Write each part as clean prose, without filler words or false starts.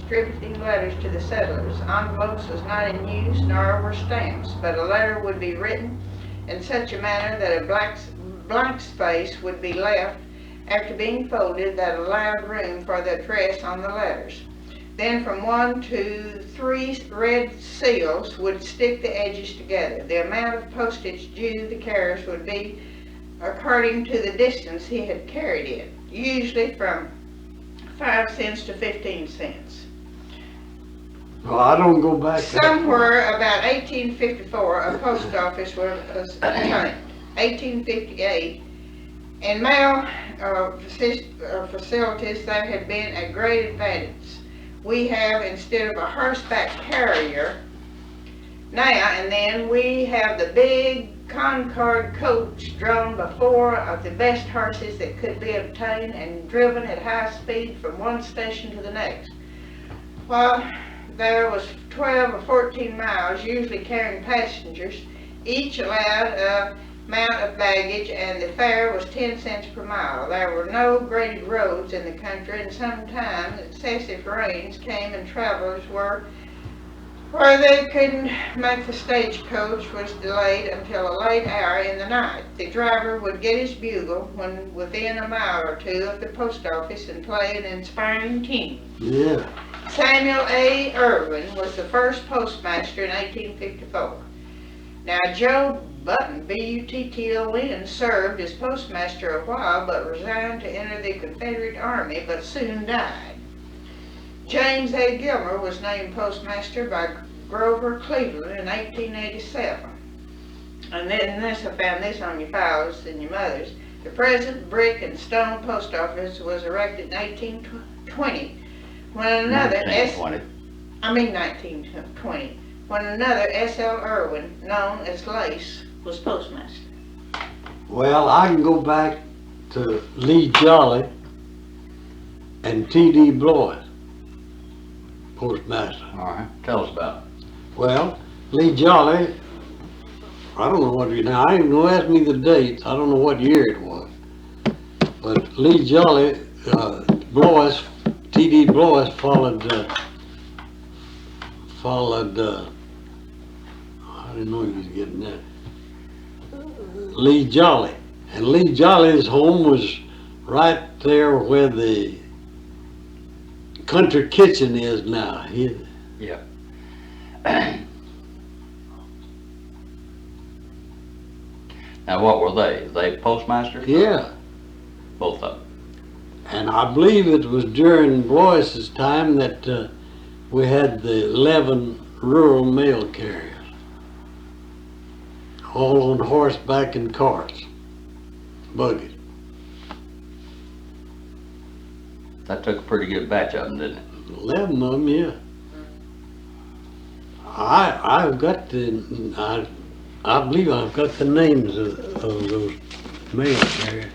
distributing letters to the settlers. Envelopes was not in use, nor were stamps, but a letter would be written in such a manner that a blank space would be left after being folded that allowed room for the address on the letters. Then from 1 to 3 red seals would stick the edges together. The amount of postage due the carrier would be according to the distance he had carried it, usually from 5 cents to 15 cents. Well, I don't go back. Somewhere about 1854, a post office was obtained. 1858, in mail facilities, there had been a great advantage. We have, instead of a horseback carrier now and then, we have the big Concord coach drawn by 4 of the best horses that could be obtained and driven at high speed from one station to the next. While there was 12 or 14 miles, usually carrying passengers, each allowed a amount of baggage, and the fare was 10 cents per mile. There were no graded roads in the country, and sometimes excessive rains came and travelers were where they couldn't make the stagecoach was delayed until a late hour in the night. The driver would get his bugle when within a mile or two of the post office and play an inspiring tune. Yeah. Samuel A. Irwin was the first postmaster in 1854. Now, Joe Button, B-U-T-T-O-N, served as postmaster a while, but resigned to enter the Confederate Army, but soon died. James A. Gilmer was named postmaster by Grover Cleveland in 1887. And then I found this on your files and your mother's. The present brick and stone post office was erected in 1820, when another 1920. When another S.L. Irwin, known as Lace, was postmaster. Well, I can go back to Lee Jolly and T.D. Blois, postmaster. All right, tell us about it. Well, Lee Jolly, I don't know what year, now I ain't gonna ask me the dates, I don't know what year it was. But Lee Jolly, Blois, T.D. Blois followed, I didn't know he was getting that. Lee Jolly. And Lee Jolly's home was right there where the country kitchen is now. Yeah. Now, what were they? They postmasters? Yeah. Both of them. And I believe it was during Blois's time that we had the 11 rural mail carriers, all on horseback and carts, buggies. That took a pretty good batch of them, didn't it? 11 of them, yeah. I've got I believe I've got the names of those mail carriers.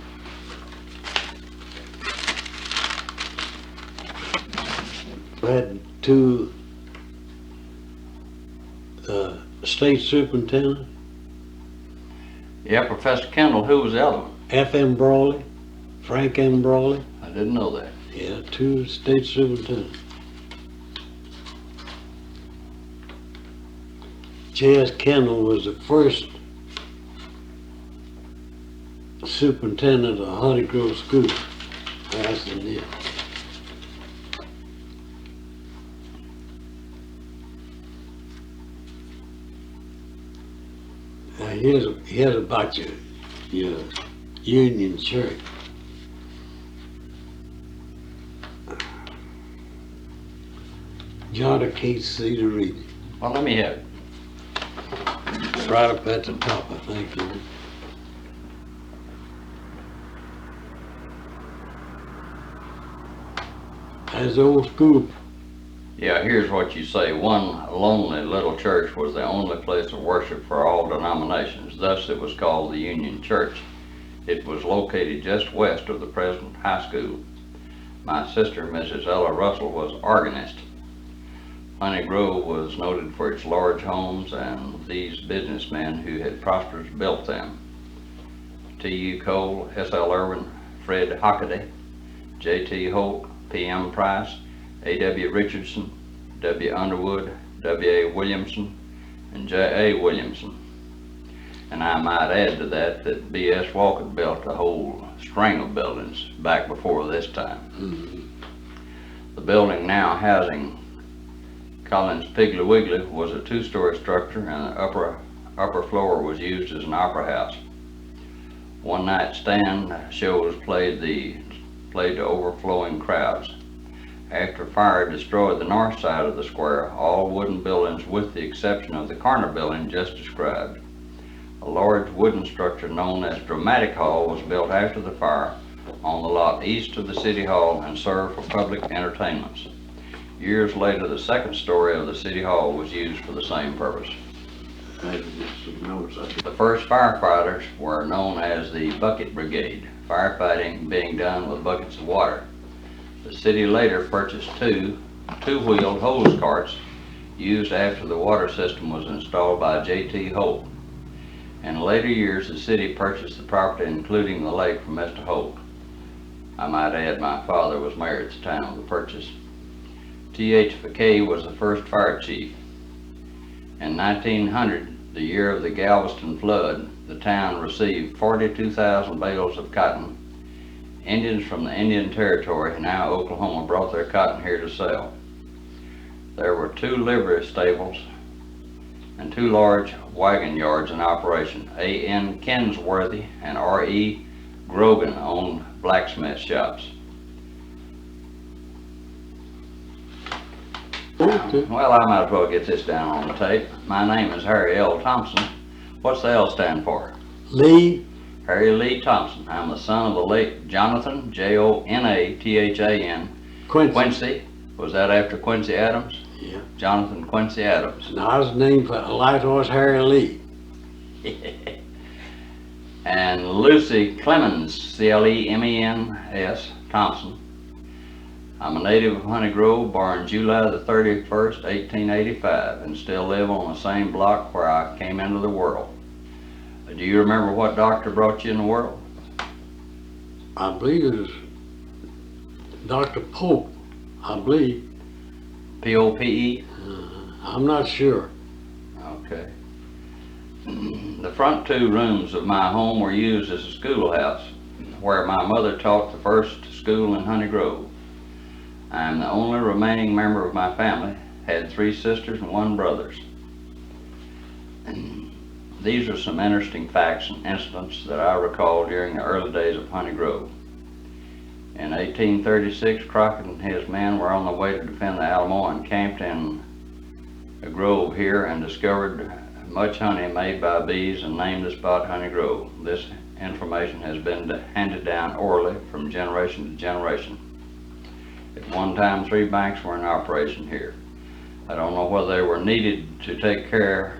We had 2 state superintendents. Yeah, Professor Kendall. Who was the other one? F.M. Brawley, Frank M. Brawley. I didn't know that. Yeah, 2 state superintendents. J.S. Kendall was the first superintendent of Honey Grove School. That's the deal. Now here's about your Union Church. John Keats, Cedar Reed. Well, let me have it. Right up at the top, I think. That's the old school. Yeah, here's what you say. One lonely little church was the only place of worship for all denominations. Thus it was called the Union Church. It was located just west of the present high school. My sister, Mrs. Ella Russell, was organist. Honey Grove was noted for its large homes and these businessmen who had prosperously built them. T.U. Cole, S.L. Irwin, Fred Hockaday, J.T. Holt, P.M. Price, A.W. Richardson, W. Underwood, W.A. Williamson, and J.A. Williamson. And I might add to that that B.S. Walker built a whole string of buildings back before this time. The building now housing Collins Piggly Wiggly was a two-story structure, and the upper floor was used as an opera house. One-night stand shows played to overflowing crowds. After fire destroyed the north side of the square, all wooden buildings with the exception of the corner building just described. A large wooden structure known as Dramatic Hall was built after the fire on the lot east of the City Hall and served for public entertainments. Years later, the second story of the City Hall was used for the same purpose. The first firefighters were known as the Bucket Brigade, firefighting being done with buckets of water. The city later purchased two-wheeled hose carts used after the water system was installed by J.T. Holt. In later years, the city purchased the property, including the lake, from Mr. Holt. I might add my father was mayor at the time of the purchase. T.H. McKay was the first fire chief. In 1900, the year of the Galveston flood, the town received 42,000 bales of cotton. Indians from the Indian Territory, now Oklahoma, brought their cotton here to sell. There were 2 livery stables and 2 large wagon yards in operation. A.N. Kinsworthy and R.E. Grogan owned blacksmith shops. Well, I might as well get this down on the tape. My name is Harry L. Thompson. What's the L stand for? Lee. Harry Lee Thompson. I'm the son of the late Jonathan, Jonathan Quincy. Was that after Quincy Adams? Yeah. Jonathan Quincy Adams. And I was named for Light Horse Harry Lee. And Lucy Clemens, Clemens Thompson. I'm a native of Honey Grove, born July the 31st, 1885, and still live on the same block where I came into the world. Do you remember what doctor brought you in the world? I believe it was Dr. Pope, I believe. P-O-P-E? I'm not sure. Okay. The front 2 rooms of my home were used as a schoolhouse, where my mother taught the first school in Honey Grove. I am the only remaining member of my family, had 3 sisters and 1 brother. These are some interesting facts and incidents that I recall during the early days of Honey Grove. In 1836, Crockett and his men were on the way to defend the Alamo and camped in a grove here and discovered much honey made by bees and named the spot Honey Grove. This information has been handed down orally from generation to generation. At one time, 3 banks were in operation here. I don't know whether they were needed to take care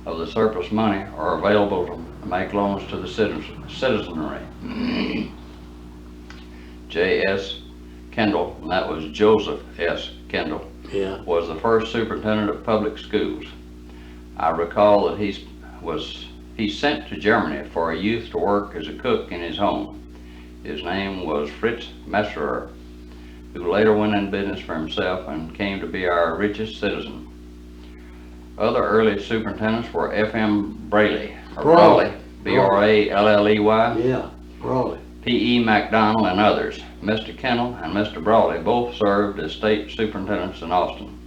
of the surplus money or available to make loans to the citizenry. J.S. Kendall, and that was Joseph S. Kendall, was the first superintendent of public schools. I recall that he sent to Germany for a youth to work as a cook in his home. His name was Fritz Messerer, who later went in business for himself and came to be our richest citizen. Other early superintendents were F.M. Braley, B-R-A-L-L-E-Y, Yeah, Brawley. P.E. McDonald, and others. Mr. Kendall and Mr. Brawley both served as state superintendents in Austin.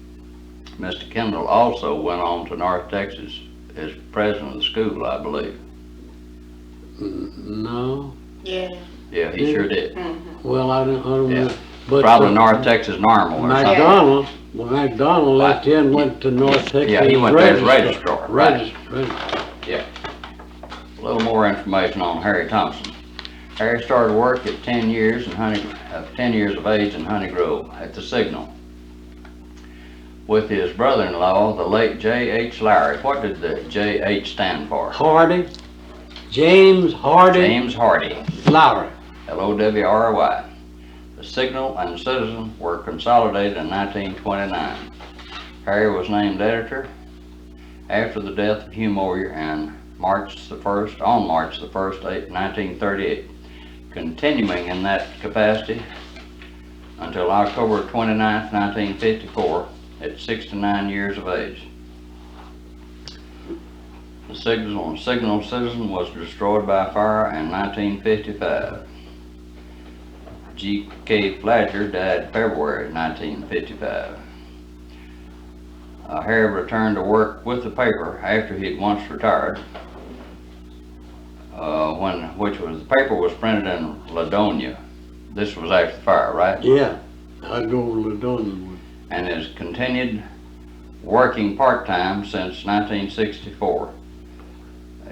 Mr. Kendall also went on to North Texas as president of the school, I believe. No. Yeah. Yeah, he sure did. Well, I don't Yeah. know. But Probably North Texas Normal or something. McDonald, well, McDonald left here and went to North Texas. Yeah, he went there as registrar, right. Registrar. Yeah. A little more information on Harry Thompson. Harry started work at 10 years of age in Honey Grove at the Signal with his brother-in-law, the late J.H. Lowry. What did the J.H. stand for? Hardy. James Hardy. James Hardy. Lowry. L-O-W-R-Y. The Signal and Citizen were consolidated in 1929. Harry was named editor after the death of Hugh Moyer on March the 1st, 1938. Continuing in that capacity until October 29th, 1954, at 69 years of age. The Signal Citizen was destroyed by fire in 1955. G.K. Fladger died February 1955. Harry returned to work with the paper after he'd once retired, the paper was printed in Ladonia. This was after the fire, right? Yeah, I go over Ladonia. And has continued working part-time since 1964.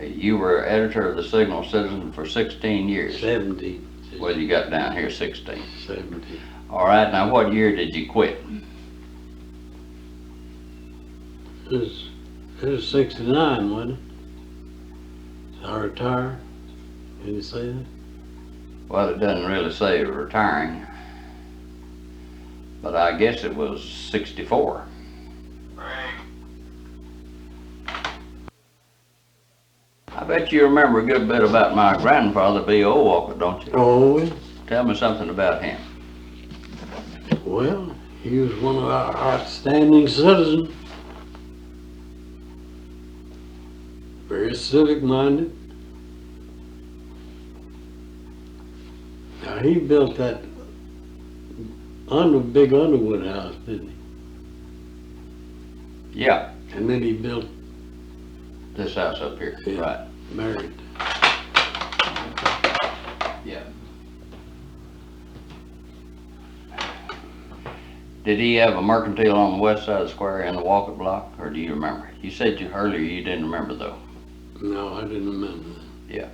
You were editor of the Signal Citizen for 16 years. 17. Well, you got down here 16. 17. All right, now what year did you quit? It was 69, wasn't it? I retired. Did it say that? Well, it doesn't really say retiring, but I guess it was 64. I bet you remember a good bit about my grandfather, B.O. Walker, don't you? Oh, Tell me something about him. well, he was one of our outstanding citizens. Very civic-minded. Now, he built that big Underwood house, didn't he? Yeah, And then he built, this house up here, Yeah. right. married. Yeah. Did he have a mercantile on the west side of the square in the Walker block, or do you remember? You said earlier you didn't remember though. No, I didn't remember that. Yeah.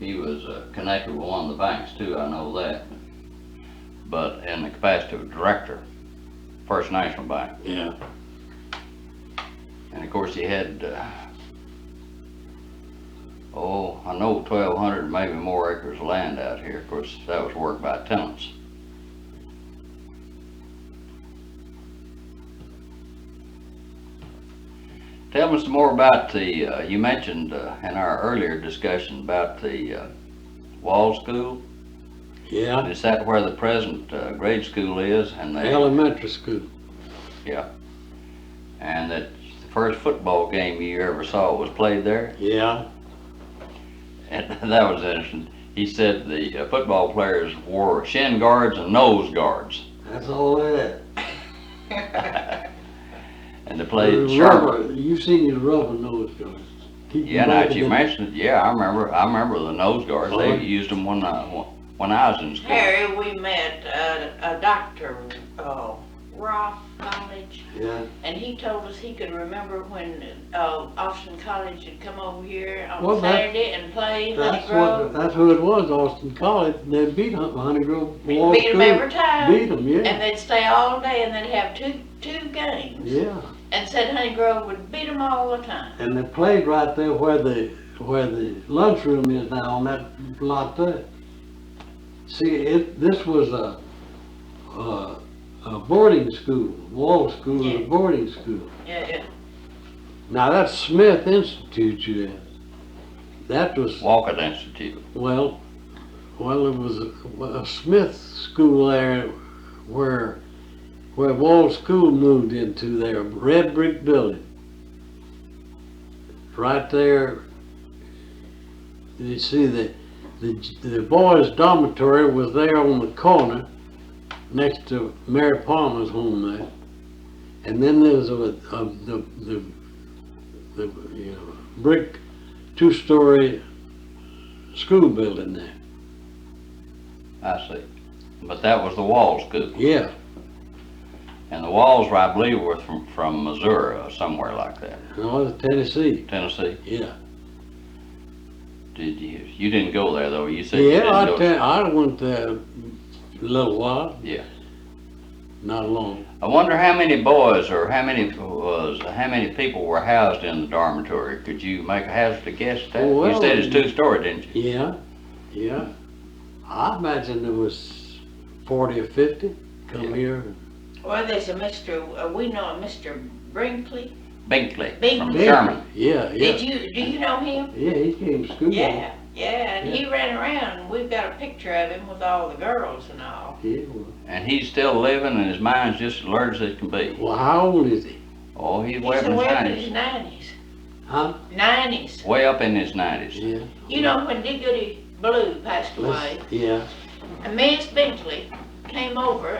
He was connected with one of the banks too, I know that. But in the capacity of director, First National Bank. Yeah. And of course he had, I know 1,200, maybe more acres of land out here. Of course, that was worked by tenants. Tell me some more about the, you mentioned in our earlier discussion about the Wall School. Yeah, Is that where the present grade school is? And they, elementary school. yeah. And that the first football game you ever saw was played there? Yeah. And that was interesting. He said the football players wore shin guards and nose guards. That's all that. And they played sharp. Rubber, you've seen his rubber nose guards. Keep Yeah, them now back that you in- mentioned it, yeah, I remember the nose guards. They used them when I was in school. Harry, we met a doctor, Roth College, Yeah. and he told us he could remember when Austin College had come over here on Well, Saturday and played Honey That's Grove. that's who it was, Austin College. They beat Honey Grove. We Wall beat 'em School. every time. Beat them, yeah. And they'd stay all day and they'd have two games. Yeah. And said Honey Grove would beat them all the time. And they played right there where the lunchroom is now, on that lot there. See, this was a boarding school. Wall School was Yeah. a boarding school. Yeah. Now that's Smith Institute, you asked. That was, Walker Institute. well, it was a Smith school there where Wall School moved into their red brick building. Right there, you see the boys' dormitory was there on the corner next to Mary Palmer's home there. And then there's the brick two-story school building there. I see. But that was the Wall School. Yeah. And the Walls, I believe, were from Missouri or somewhere like that. No, it's Tennessee. Tennessee. Yeah. Did you? You didn't go there though. You said you Yeah, didn't go. I went there a little while. Yeah. Not long. I wonder how many boys or how many people were housed in the dormitory. Could you make a hazardous guess at that? Well, you said it's two-story, didn't you? Yeah. I imagine there was 40 or 50 come here. Well, there's a we know a Mr. Binkley from Binkley. Sherman. Yeah. Do you know him? Yeah, he came to school. Yeah. Yeah, and he ran around, and we've got a picture of him with all the girls and all. Yeah, well, And he's still living, and his mind's just as alert as it can be. well, how old is he? Oh, he's He's way up in his way up in his 90s. 90s. Huh? 90s. Way up in his 90s. Yeah. You know, when Goody Blue passed away, Yeah. and Miss Bentley came over,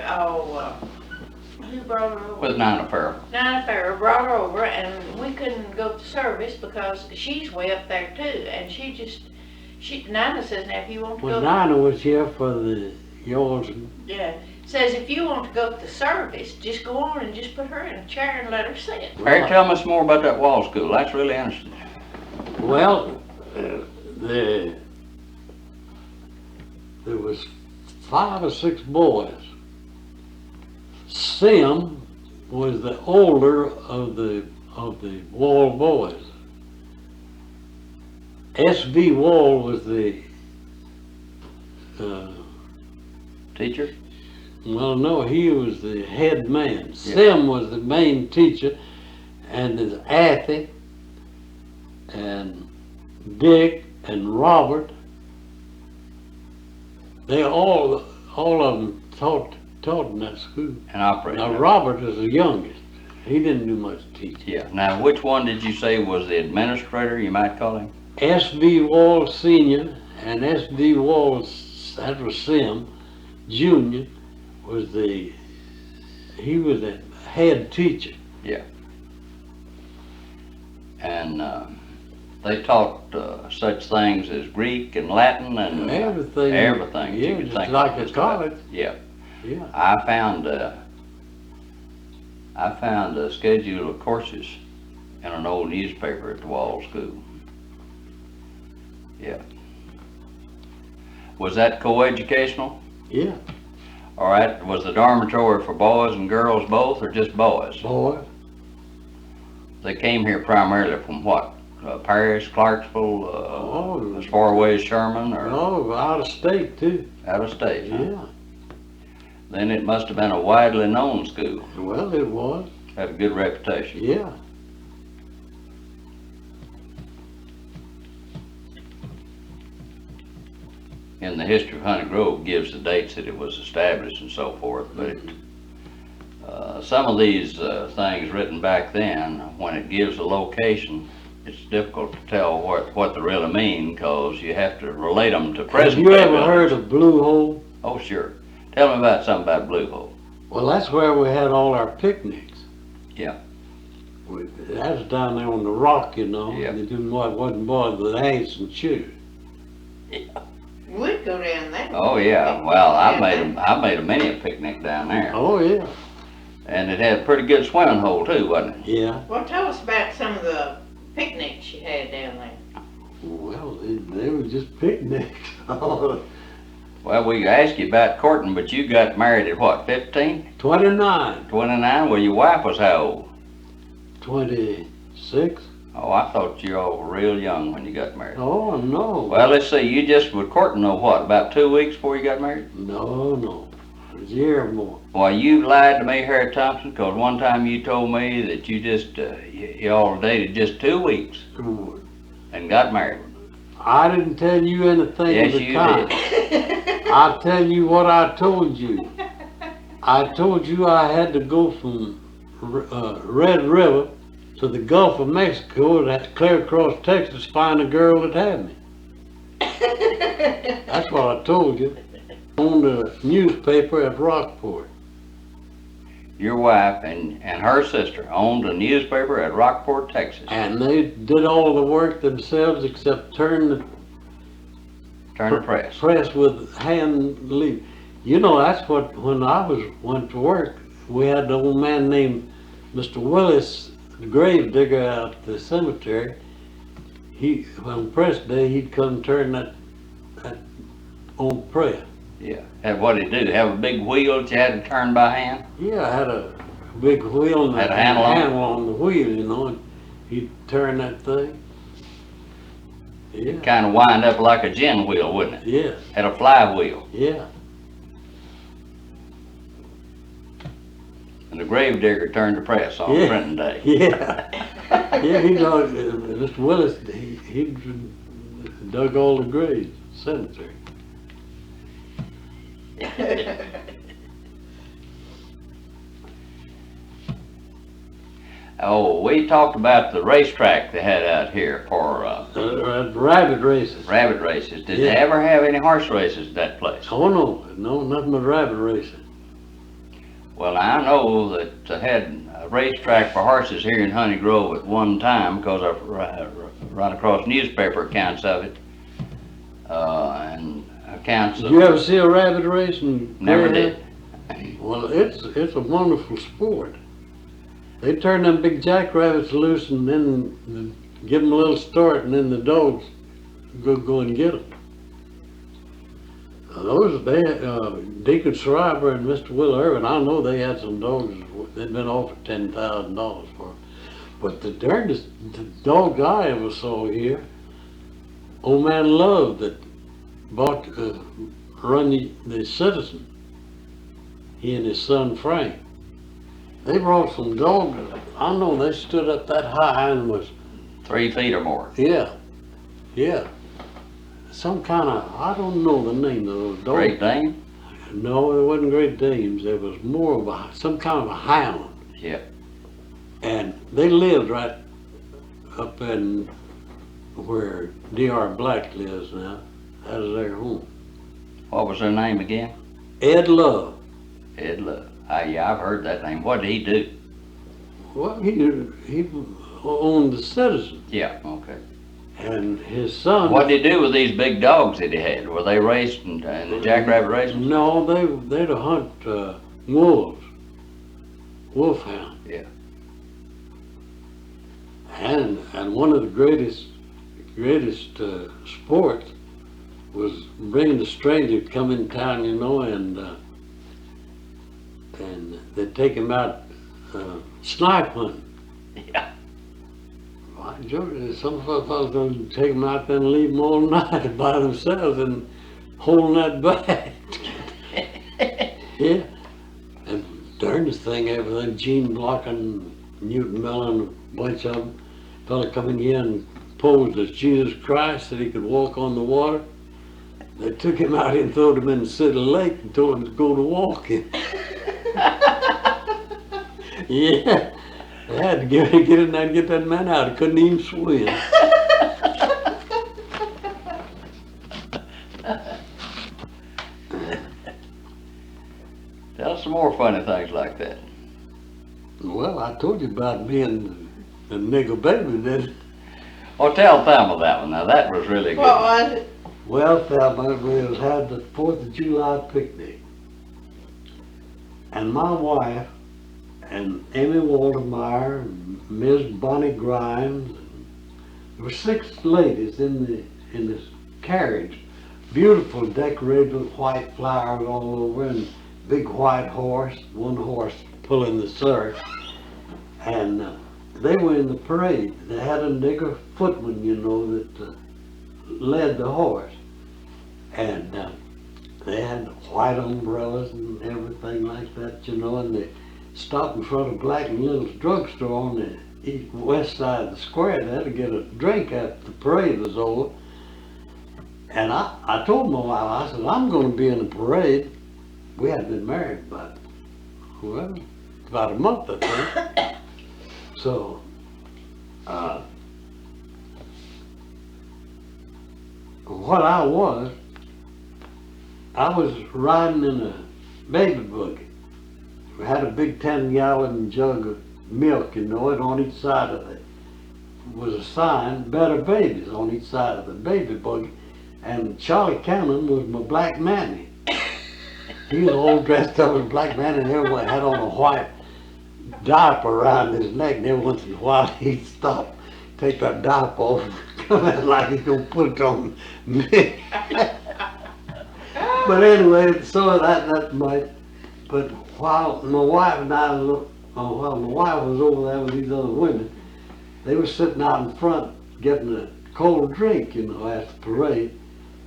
who brought her over? With Nina Farrell. Nina Farrell brought her over, and we couldn't go to service because she's way up there too, and Nina says, now if you want to Well, go, Nina was here for the yours. yeah, says if you want to go to service, just go on and just put her in a chair and let her sit. Harry, tell me some more about that wall school. That's really interesting. Well, there was 5 or 6 boys. Sim was the older of the Wall boys. S.V. Wall was the Teacher? well, no, he was the head man. Sim was the main teacher, and there's Athy and Dick and Robert. They all of them taught in that school. And operator. Now Robert is the youngest. He didn't do much teaching. Yeah. Now, which one did you say was the administrator, you might call him? S.V. Wall Senior and S.V. Wall, that was Sim, Junior, he was the head teacher. And they taught such things as Greek and Latin and Everything. everything Yeah, you could just think like of. a just about. college. Yeah. Yeah. I found a schedule of courses in an old newspaper at the Wall School. Yeah. Was that coeducational? Yeah. All right. Was the dormitory for boys and girls both, or just boys? Boy. They came here primarily from what? Paris, Clarksville, as far away as Sherman, or Oh, out of state too. out of state? Huh? Yeah. Then it must have been a widely known school. Well, it was. Had a good reputation. Yeah. In the history of Honey Grove gives the dates that it was established and so forth, but some of these things written back then, when it gives a location, it's difficult to tell what they really mean, because you have to relate them to Have present you day ever buildings. heard of Blue Hole? Oh, sure. Tell me about something about Blue Hole. Well, that's where we had all our picnics. Yeah. That was down there on the rock, you know. Yeah. They wasn't bothered with ants and shoes. We'd go down there. Oh, yeah. Well, I made a mini picnic down there. Oh, yeah. And it had a pretty good swimming hole too, wasn't it? Yeah. Well, tell us about some of the picnics you had down there. Well, they were just picnics. Well, we asked you about courting, but you got married at what, 15? 29. 29? Well, your wife was how old? 26. Oh, I thought you all were real young when you got married. Oh, no. Well, let's see, you just were courting, what, about 2 weeks before you got married? No. It was a year or more. Well, you lied to me, Harry Thompson, because one time you told me that you just, you all dated just 2 weeks and got married. I didn't tell you anything Yes, of the you kind. did. I'll tell you what I told you. I told you I had to go from Red River to the Gulf of Mexico and clear across Texas to find a girl that had me. That's what I told you. On the newspaper at Rockport. Your wife and her sister owned a newspaper at Rockport, Texas. And they did all the work themselves except turn the press. press with hand leaf. You know, that's what, when I went to work, we had the old man named Mr. Willis, the grave digger out at the cemetery. On press day, he'd come turn that on press. Yeah. And what did he do? Have a big wheel that you had to turn by hand? Yeah, I had a big wheel and Had a handle on it? the wheel, you know, and he'd turn that thing. Yeah, Kind of wind up like a gin wheel, wouldn't it? yeah, Had a flywheel. yeah. And the grave digger turned the press on Yeah. printing day. Yeah, yeah. He know Mr. Willis. He dug all the graves, cemetery. Oh, we talked about the racetrack they had out here for Rabbit races. rabbit races. Did they Yeah. ever have any horse races at that place? Oh no, nothing but rabbit racing. Well, I know that they had a racetrack for horses here in Honey Grove at one time, because I've run across newspaper accounts of it, and accounts Did of. you ever see a rabbit race? Never did. Well, it's a wonderful sport. They turn them big jackrabbits loose and then give them a little start, and then the dogs go and get them. Deacon Schreiber and Mr. Will Irvin, I know they had some dogs they'd been offered $10,000 for. But the darndest dog I ever saw here, old man Love that run the Citizen, he and his son Frank. They brought some dogs, I know they stood up that high and was, 3 feet or more. yeah. Some kind of, I don't know the name of those dogs. Great Dane? No, it wasn't Great Danes. It was more of some kind of a hound. Yeah. And they lived right up in where D.R. Black lives now. That was their home. What was their name again? Ed Love. Ed Love. Yeah, I've heard that name. What did he do? Well, he owned the Citizen. Yeah, okay. And his son. What did he do with these big dogs that he had? Were they raced in the jackrabbit races? No, they'd hunt wolves. Wolfhound. Yeah. And one of the greatest sports was bringing the stranger to come in town, you know, and they'd take him out snipe hunting. Yeah. Some fellas don't take them out there and leave them all night by themselves and holding that bag. Yeah. And darndest thing ever, Gene Block and Newton Mellon, a bunch of them, fella coming in and posed as Jesus Christ that he could walk on the water. They took him out and threw him in the city lake and told him to go to walking. Yeah. They had to get in there and get that man out. He couldn't even swim. Tell us some more funny things like that. Well, I told you about being the nigger baby, didn't I? Oh, tell Thelma that one. Now, that was really good. What was it? Well, Thelma, we had the 4th of July picnic. And my wife and Amy Waltermeyer and Ms. Bonnie Grimes, and there were 6 ladies in this carriage, beautiful decorated with white flowers all over, and big white horse, one horse pulling the surf, and they were in the parade. They had a nigger footman, you know, that led the horse, and they had white umbrellas and everything like that, you know, and they stopped in front of Black and Little's drugstore on the west side of the square there to get a drink after the parade was over. And I told my wife, I said, I'm going to be in the parade. We hadn't been married about a month, I think. So, what I was riding in a baby buggy. We had a big 10-gallon jug of milk, you know, and on each side of it was a sign, Better Babies, on each side of the baby buggy. And Charlie Cannon was my black mammy. He was all dressed up as a black man, and everyone had on a white diaper around his neck, and every once in a while he'd stop, take that diaper off, come out like he's gonna put it on me. But anyway, so that might. But while my wife was over there with these other women, they were sitting out in front getting a cold drink, you know, after the parade.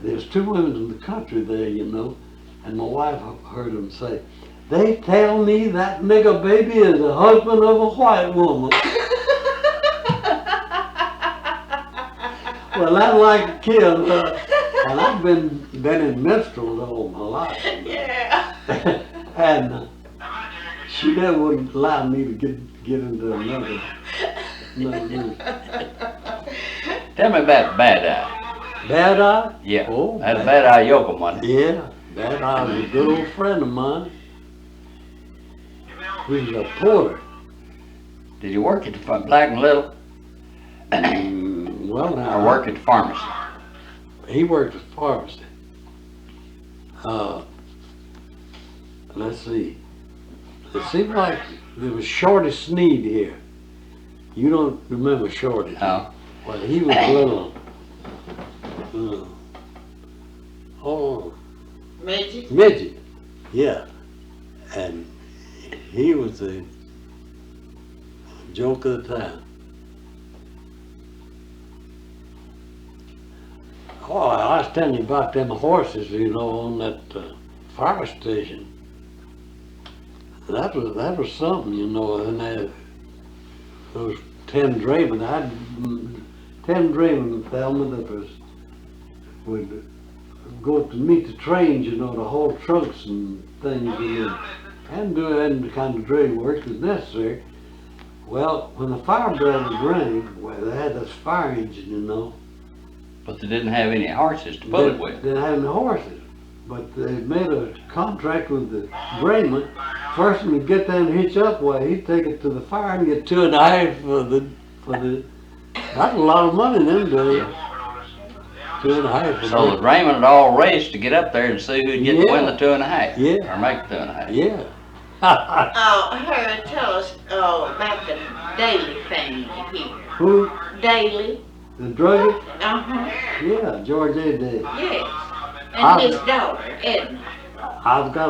There's 2 women in the country there, you know, and my wife heard them say, "They tell me that nigger baby is the husband of a white woman." Well, I like to kill, and I've been in minstrels all my life. Yeah. And she never would allow me to get into another group. Tell me about Bad Eye. Bad Eye? Yeah. Oh, That's Bad Eye Yoakum, wasn't it? Yeah, Bad Eye was a good old friend of mine. He was a porter. Did you work at the Black and Little? Well, now, Or work at the pharmacy? he worked at the pharmacy. Let's see. It seemed like there was Shorty Sneed here. You don't remember Shorty? No. Well, he was a little. Oh, Midget? midget. Yeah, and he was the joke of the town. Oh, I was telling you about them horses, you know, on that fire station. That was something, you know, and those 10 draymen, I had 10 draymen tell me that would go to meet the trains, you know, to haul trucks and things, and do any kind of dray work that's necessary. Well, when the fire bell was ringing, well, they had this fire engine, you know. But they didn't have any horses to pull it with. They didn't have any horses, but they made a contract with the drayman. First one to get there and hitch up, well, he'd take it to the fire and get 2.5 for the. That's a lot of money them days. 2.5 for So the draymen had all raced to get up there and see who'd get to win the 2.5. Yeah. Or make the 2.5. Yeah. Oh, Harry, tell us about the Daly family here. Who? Daly? The druggie? Uh-huh. Yeah, George A. Daly. Yes. And his daughter, Edna. I've got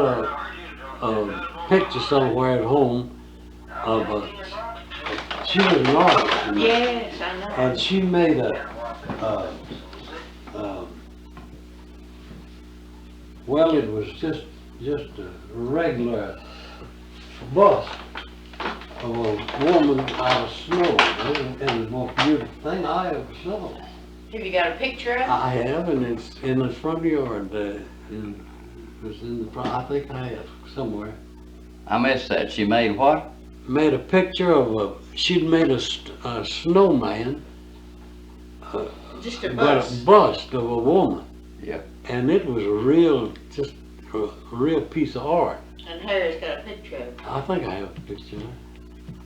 a picture somewhere at home of she was an artist. You know, Yes, I know. and she made well, it was just a regular bust of a woman out of snow. And the most beautiful thing I ever saw. Have you got a picture of it? I have, and it's in the front yard. It's in the front. I think I have somewhere. I missed that. She made what? Made a picture of she'd made a snowman, Just a but bus. a bust of a woman. Yeah. And it was just a real piece of art. And Harry's got a picture of it. I think I have a picture.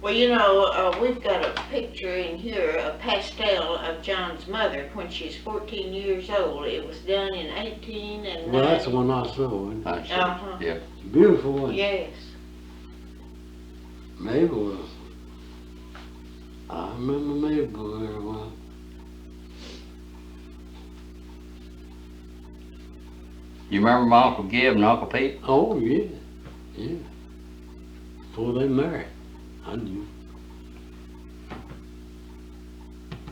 Well, you know, we've got a picture in here, a pastel of John's mother when she's 14 years old. It was done in 18 Well, that's the one I saw. Isn't it? I see. Uh-huh. Yeah. Beautiful one. Yes. Mabel was. I remember Mabel very well. You remember my Uncle Gib and Uncle Pete? Oh yeah, yeah. Before they married, I knew.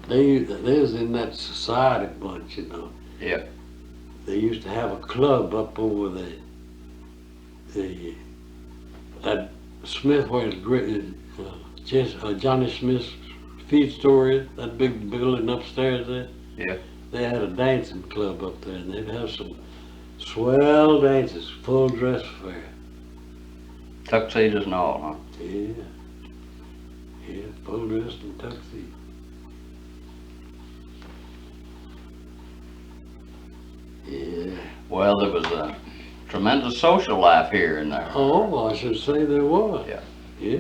They was in that society bunch, you know. Yeah. They used to have a club up over that Smith, where it's great, Johnny Smith's feed store is, that big building upstairs there. Yeah. They had a dancing club up there, and they'd have some swell dances, full dress affair. Tuxedos and all, huh? Yeah. Yeah, full dress and tuxedo. Yeah. Well, there was a tremendous social life here and there. Oh, I should say there was. Yeah. Yeah.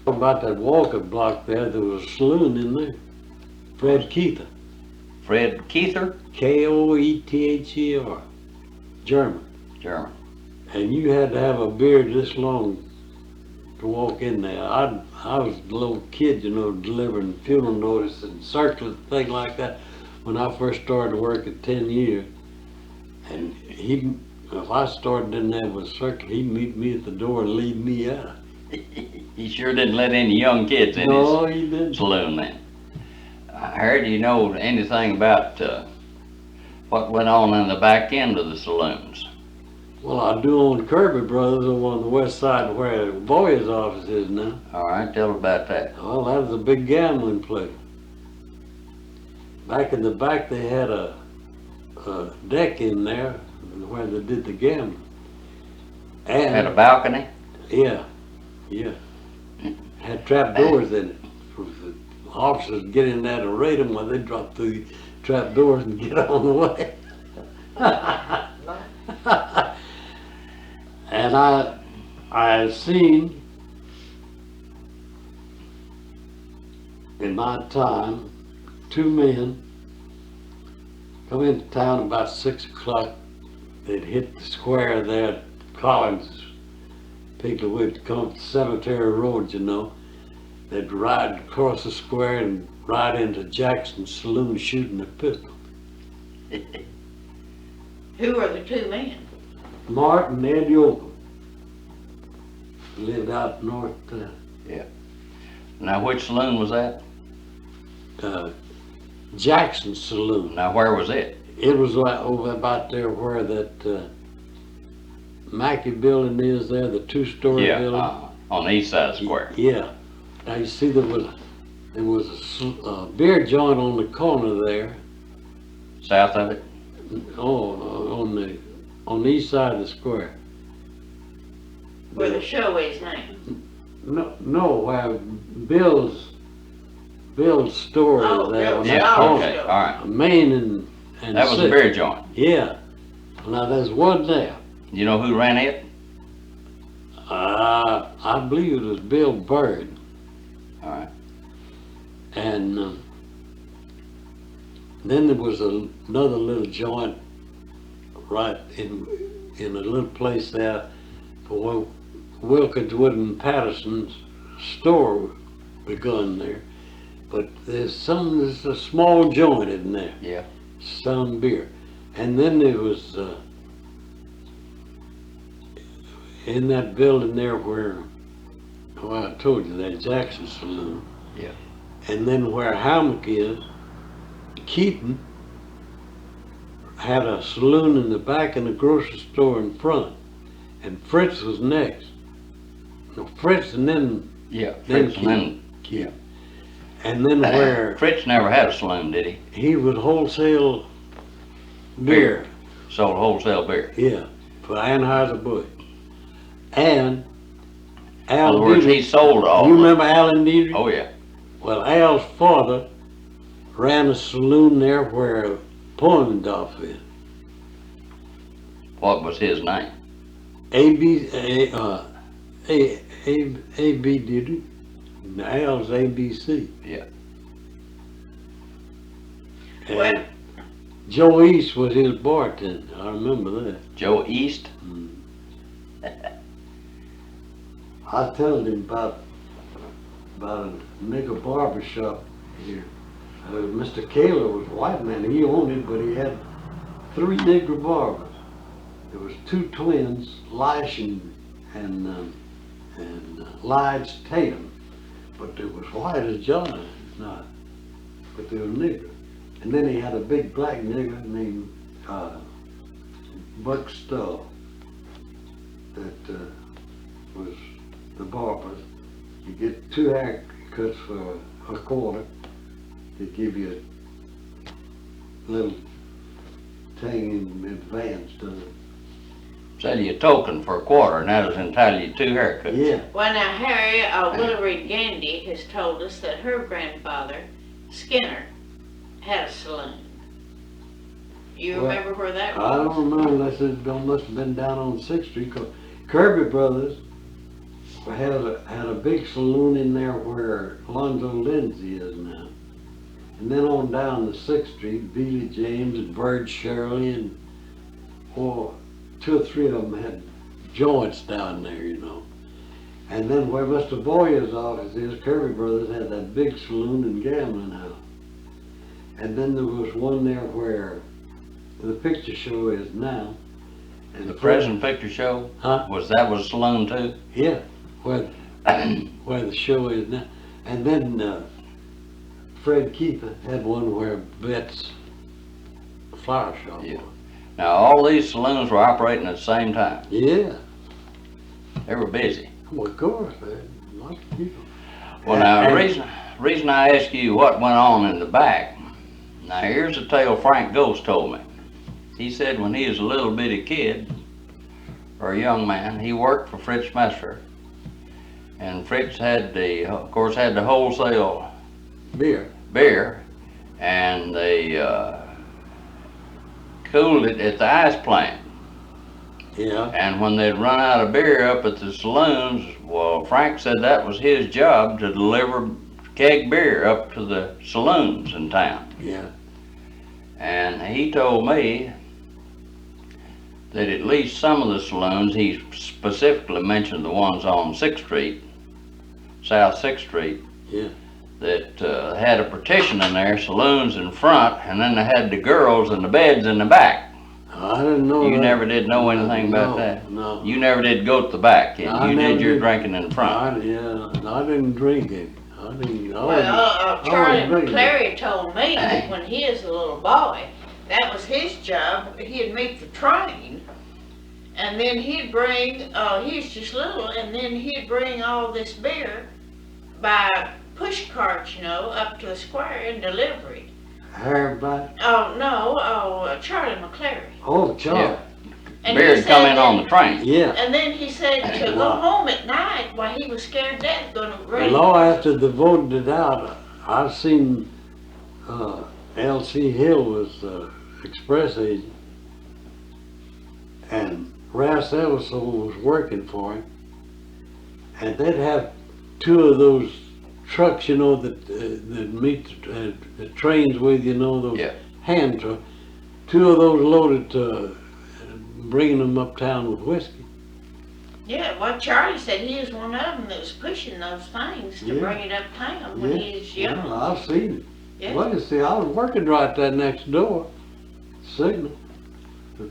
About that Walker block there was a saloon in there. Fred Keither. Fred Keither, Koether. German. German. And you had to have a beard this long to walk in there. I was a little kid, you know, delivering funeral notice and circulars, things like that, when I first started to work at 10 years. And if I started in there with a circular, he'd meet me at the door and lead me out. He sure didn't let any young kids in No, his he didn't. saloon then. I heard you know anything about what went on in the back end of the saloons. Well, I do own Kirby Brothers over on the west side where Boyer's office is now. All right, tell us about that. Well, that was a big gambling place. Back in the back, they had a deck in there where they did the gambling. Had a And, balcony? yeah, had trap doors in it. For the officers get in there to raid them while they drop through the trap doors and get on the way. And I seen in my time 2 men come into town about 6 o'clock. They'd hit the square there at Collins. People would come up the cemetery road, you know. They'd ride across the square and ride into Jackson's saloon shooting a pistol. Who are the 2 men? Martin and Ed Yoakum lived out north Now, which saloon was that? Jackson's saloon. Now, where was it? It was right over about there where that Mackey building is there, the 2-story building. On the east side of the square. Yeah. Now you see there was a beer joint on the corner there. South of it? Oh, on the east side of the square. Where the show is now. No, where Bill's store Oh, is there. Bill's on that Yeah, corner. okay, all right. Main and That was a Sixth. beer joint. Yeah. Now there's one there. You know who ran it? I believe it was Bill Bird. All right. And then there was another little joint right in a little place there for Wilkins Wood and Patterson's store begun there. But there's a small joint in there. Yeah. Some beer. And then there was in that building there where, well, I told you that Jackson Saloon. Yeah. And then where Hammock is, Keaton had a saloon in the back and a grocery store in front. And Fritz was next. No, Fritz and then Yeah, Then Fritz and then, Keaton. And then where Fritz never had a saloon, did he? he would wholesale beer. Sold wholesale beer. Yeah, for Anheuser-Busch. And In Al other words, Dietrich, he sold all you of it. remember Alan Dietrich? Oh, yeah. Well, Al's father ran a saloon there where Poendorf is. What was his name? A.B. Dietrich. And Al's ABC. Yeah. And Well- Joe East was his bartender. I remember that. Joe East? I told him about a nigger barber shop here. Mr. Kaler was a white man. He owned it, but he had 3 nigger barbers. There was 2 twins, Lish and Lige Tatum, but they was white as John, not. But they were nigger. And then he had a big black nigger named Buck Stull that was the barber. You get 2 haircuts for a quarter. They give you a little thing in advance, doesn't it? Sell you a token for a quarter, and that was entitled you 2 haircuts. Yeah. Well, now Harry, Willow Reed Gandy has told us that her grandfather, Skinner, had a saloon. You Well, remember where that I was? don't remember unless it must have been down on 6th Street. 'Cause Kirby Brothers had a big saloon in there where Alonzo Lindsay is now. And then on down to 6th Street, Billy James and Bird Shirley and 2 or 3 of them had joints down there, you know. And then where Mr. Boyer's office is, Kirby Brothers had that big saloon and gambling house. And then there was one there where the picture show is now. And The present picture show, Huh? was that was a saloon too? Yeah, where the show is now. And then Fred Keeper had one where Bet's flower shop Yeah. was. Now, all these saloons were operating at the same time. Yeah, They were busy. well, of course, man. Lots of people. Well, now, the And- reason I ask you what went on in the back, now here's a tale Frank Ghost told me. He said when he was a little bitty kid, or a young man, he worked for Fritz Messer. And Fritz of course, had the wholesale beer, and they cooled it at the ice plant. Yeah, And when they'd run out of beer up at the saloons, well, Frank said that was his job to deliver keg beer up to the saloons in town. yeah, And he told me that at least some of the saloons, he specifically mentioned the ones on 6th Street, South 6th Street, yeah. that had a partition in there, saloons in front, and then they had the girls and the beds in the back. I didn't know You that. never did know anything about No, that? No. You never did go to the back, No, I you never did your did. drinking in front. I didn't drink it. I didn't. Charlie drinking. McClary told me that when he was a little boy, that was his job. He'd meet the train, and then he'd bring, he was just little, and then he'd bring all this beer by push carts, up to the square and deliver it. Everybody. Oh, no, Charlie McClary. Oh, Charlie. Yeah. And Beer he had come said in on the that- train. Yeah. And then he said to go home at night while he was scared death gonna rain. Long after they voted it out, I seen L.C. Hill was express agent, and Rouse Ellison was working for him, and they'd have two of those trucks, that meet the trains with, those Yeah. hand trucks. Two of those loaded to bringing them uptown with whiskey. Yeah, well, Charlie said he was one of them that was pushing those things to Yeah. bring it uptown when he was young. Yeah, I've seen it. Yeah. Well, you see, I was working right there next door, Signal.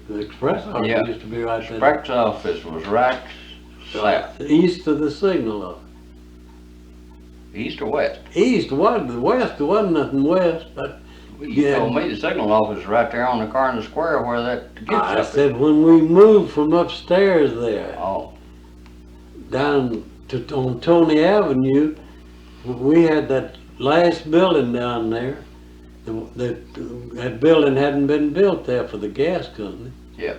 The express office Yeah. used to be right there. Frank's office was right south, East of the Signal office. east or west. East wasn't, west, there wasn't nothing west, but You Yeah. told me the signal office was right there on the corner of the square where that gift I shop is. said when we moved from upstairs there, Oh, down on Tony Avenue, we had that last building down there. That building hadn't been built there for the gas company. well,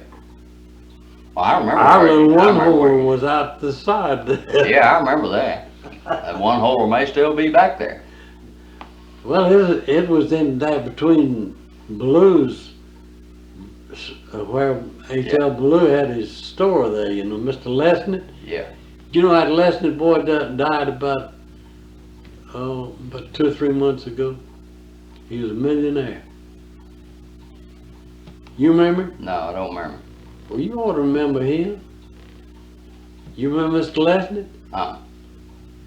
I remember. Our where you- little I one remember where hole you- was out the side there. Yeah, I remember that. That one hole may still be back there. Well, it was in there between Blue's, where H.L. Blue had his store there, Mr. Lesnett. Yeah. You know how the Lesnett boy died about 2 or 3 months ago? He was a millionaire. You remember? No, I don't remember. Well, you ought to remember him. You remember Mr. Lesnett?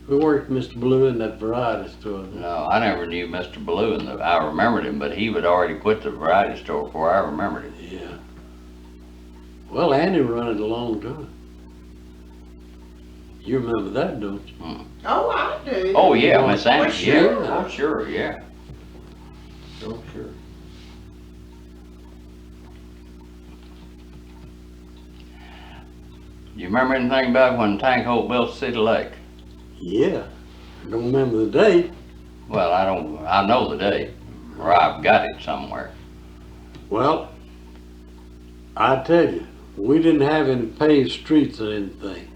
We worked Mr. Blue in that variety store. No, I never knew Mr. Blue, and I remembered him, but he had already quit the variety store before I remembered him. Yeah. Well, Annie run it a long time. You remember that, don't you? Oh, I do. Oh, yeah, Miss Annie, Well, yeah. sure. Oh, sure, yeah. Sure. You remember anything about when Tank Holt built City Lake? Yeah. I don't remember the date. Well, I know the date, or I've got it somewhere. Well, I tell you, we didn't have any paved streets or anything.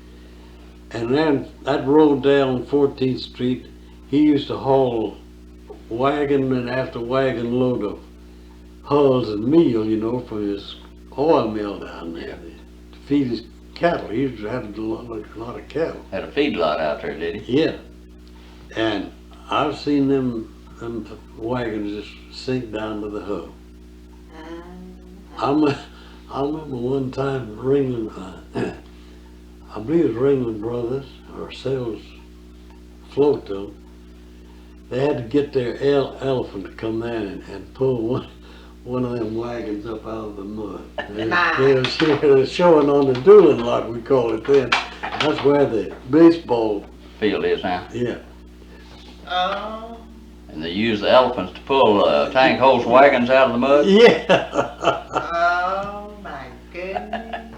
And then that road down 14th Street, he used to haul wagon and after wagon load of hulls and meal, for his oil mill down there to feed his cattle. He used to have a lot of cattle. Had a feedlot out there, did he? Yeah. And I've seen them wagons just sink down to the hull. I remember one time Ringland, I believe it was Ringland Brothers or Sales Float though. They had to get their elephant to come there and pull one of them wagons up out of the mud. They were showing on the dueling lot, we call it then. That's where the baseball, Field is now. yeah. Oh, And they use the elephants to pull Tank Holt's wagons out of the mud? Yeah. oh.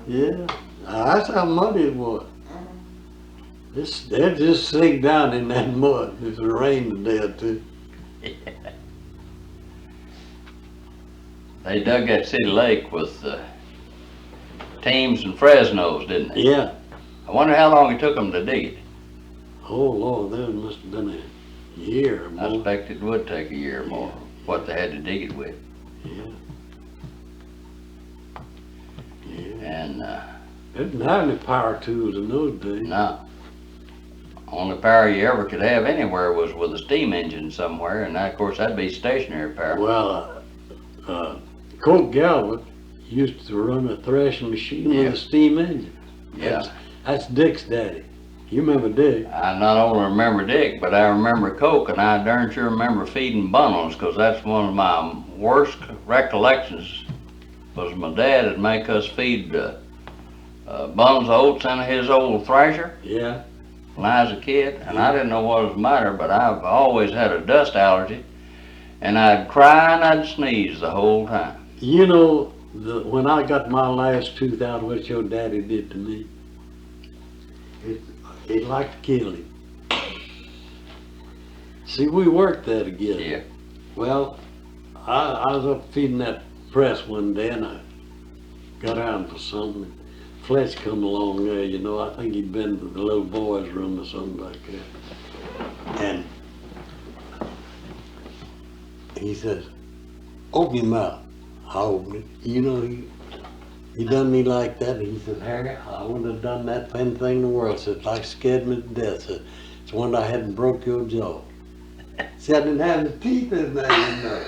Yeah, that's how muddy it was. They'd just sink down in that mud if it rained a day or two. They dug that city lake with teams and Fresnos, didn't they? Yeah. I wonder how long it took them to dig it. Oh Lord, that must have been a year or I more. expect it would take a year or more, what they had to dig it with. Yeah. Yeah. And, They didn't have any power tools in those days. no. Only power you ever could have anywhere was with a steam engine somewhere, and of course that'd be stationary power. Well, Colt Galvin used to run a threshing machine Yeah. with a steam engine. Yeah. That's Dick's daddy. You remember Dick? I not only remember Dick, but I remember Coke, and I darn sure remember feeding bundles, because that's one of my worst recollections, was my dad would make us feed bundles of oats into his old thrasher Yeah. when I was a kid, and I didn't know what was the matter, but I've always had a dust allergy, and I'd cry and I'd sneeze the whole time. You know, when I got my last tooth out, what your daddy did to me, he'd like to kill him. See, we worked there together. Yeah. Well, I was up feeding that press one day, and I got out for something. Fletch come along there, you know, I think he'd been to the little boy's room or something like that. And he says, open your mouth. I opened it. You know, he done me like that. And he said, Harry, I wouldn't have done that for anything in the world. Said, it's like scared me to death. Said, it's wonder I hadn't broke your jaw. See, I didn't have the teeth in there, you know.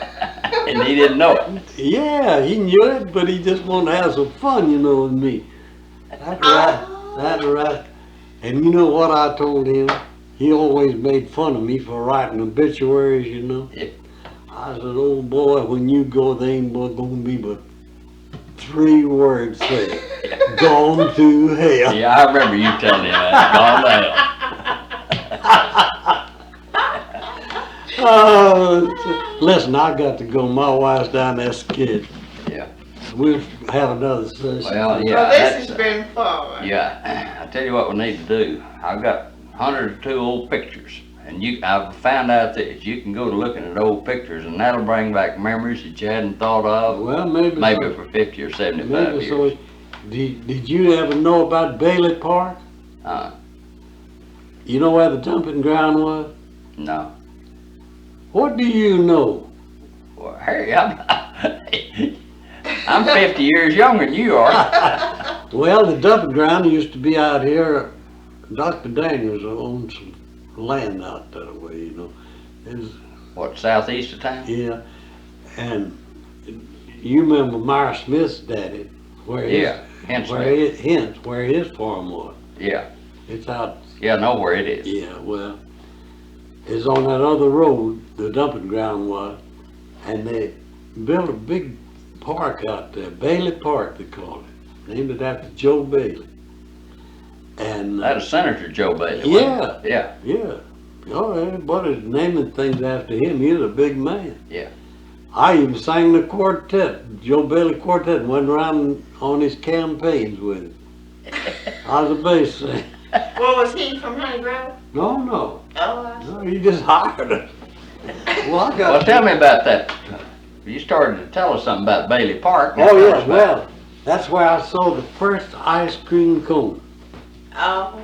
And he didn't know it. Yeah, he knew it, but he just wanted to have some fun, you know, with me. That's right, that's right. And you know what I told him? He always made fun of me for writing obituaries, you know. Yeah. I said, old boy, when you go, there ain't but gonna be but 3 words said. Gone to hell. Yeah, I remember you telling him that. Gone to hell. Oh, listen, I got to go. My wife's down there scared. Yeah. We'll have another session. Well, yeah. Well, this that's, has been fun. Yeah, I tell you what we need to do. I've got 100 or 2 old pictures, and I've found out that you can go to looking at old pictures, and that'll bring back memories that you hadn't thought of, Well, maybe for 50 or 75 maybe years. so. Did you ever know about Bailey Park? You know where the dumping ground was? No. What do you know? Well, Harry, I'm 50 years younger than you are. Well, the dumping ground used to be out here. Dr. Daniels owned some land out that way, you know. What, southeast of town? Yeah, and you remember Myra Smith's daddy, where where his farm was. Yeah. It's out. Yeah, I know where it is. Yeah, well, it's on that other road, the dumping ground was, and they built a big park out there, Bailey Park they called it, named it after Joe Bailey. And That was Senator Joe Bailey. yeah, Wasn't it? Yeah. yeah. Oh, everybody's naming things after him. He was a big man. Yeah. I even sang the quartet, Joe Bailey quartet, and went around on his campaigns with him. I was a bass singer. Well, was he from Honey Grove? No, Oh, no, he just hired us. Well, I got. Well, tell me about that. You started to tell us something about Bailey Park. Oh Tell us yeah, about well, that's where I saw the first ice cream cone. oh.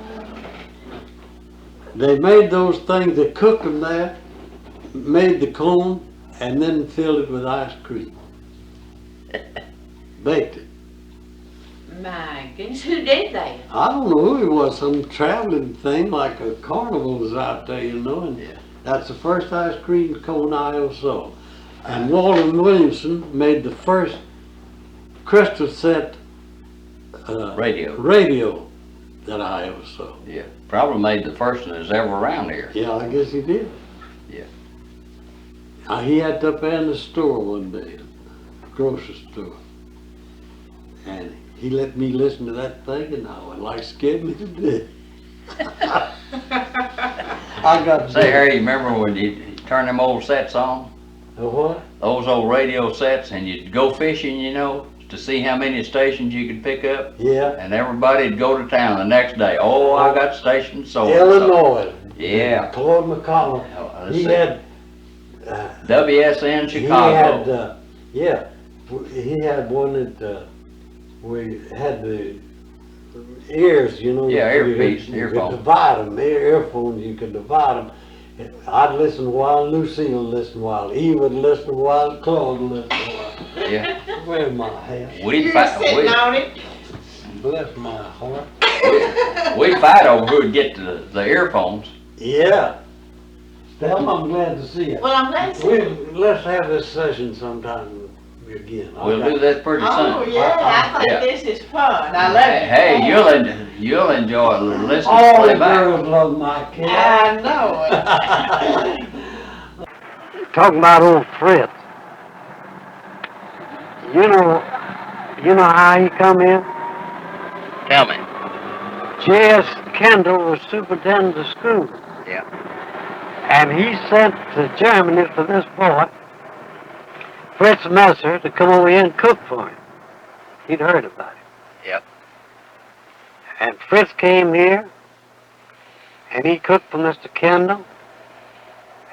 They made those things, they cooked them there, made the cone, and then filled it with ice cream. Baked it. My goodness, who did that? I don't know who it was, some traveling thing like a carnival was out there, you know, and Yeah. that's the first ice cream cone I ever saw. And Walter Williamson made the first crystal set radio that I ever saw. Yeah. Probably made the first one that's ever around here. Yeah, I guess he did. Yeah. He had it up there in the store one day, grocery store. And he let me listen to that thing, and I was like scared me to death. I got Say, Harry, you remember when you turn them old sets on? The what? Those old radio sets, and you'd go fishing, you know, to see how many stations you could pick up, Yeah. and everybody'd go to town the next day. Oh, I got station so and so. Illinois. Yeah. Claude McCollum. Let's He see. had. WSN Chicago. He had, yeah, he had one that, we had the ears, you know. Yeah, earpiece, you earphone. could divide them, earphones, you could divide them. I'd listen while Lucille listened while he would listen while Claude listened while. Yeah. Where's my hat? You're sitting on it. Bless my heart. We'd fight over who'd get the earphones. Yeah. Stella, I'm glad to see you. Well, I'm glad to see Let's have this session sometime again. We'll do that pretty soon. Oh, yeah, I think Yeah. this is fun. I love it. Hey, you'll enjoy listening to All play the back. girls love my cat. I know it. Talking about old Fritz. You know how he come in? Tell me. J.S. Kendall was superintendent of school. Yeah. And he sent to Germany for this boy, Fritz Messer, to come over here and cook for him. He'd heard about it. Yep. And Fritz came here, and he cooked for Mr. Kendall.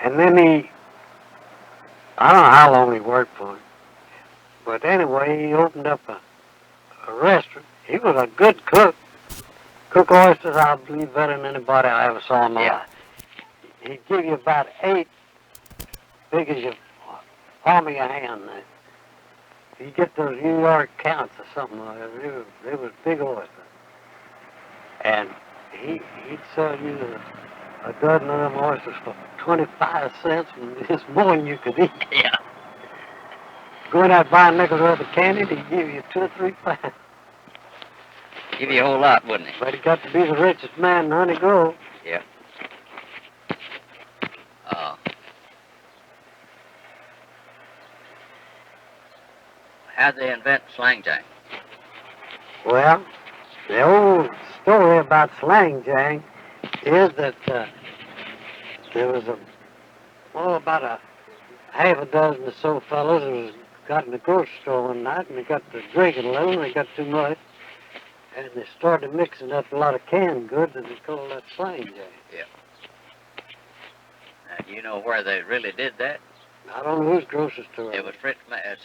And then I don't know how long he worked for him. But anyway, he opened up a restaurant. He was a good cook. Cook oysters, I believe, better than anybody I ever saw in my life. He'd give you about 8, big as your palm of your hand. You get those New York counts or something like that. They was big oysters. And he'd sell you a dozen of them oysters for 25 cents, and it's more than you could eat. Yeah. Going out buying nickels worth of candy, he'd give you 2 or 3 pounds. Give you a whole lot, wouldn't he? But he got to be the richest man in Honey Grove. Yeah. How'd they invent slang jang? Well, the old story about slang jang is that there was about a half a dozen or so fellas who was got in the grocery store one night, and they got to drinking a little, and they got too much, and they started mixing up a lot of canned goods, and they called that slang jang. Yeah. And you know where they really did that? I don't know whose grocery store. It was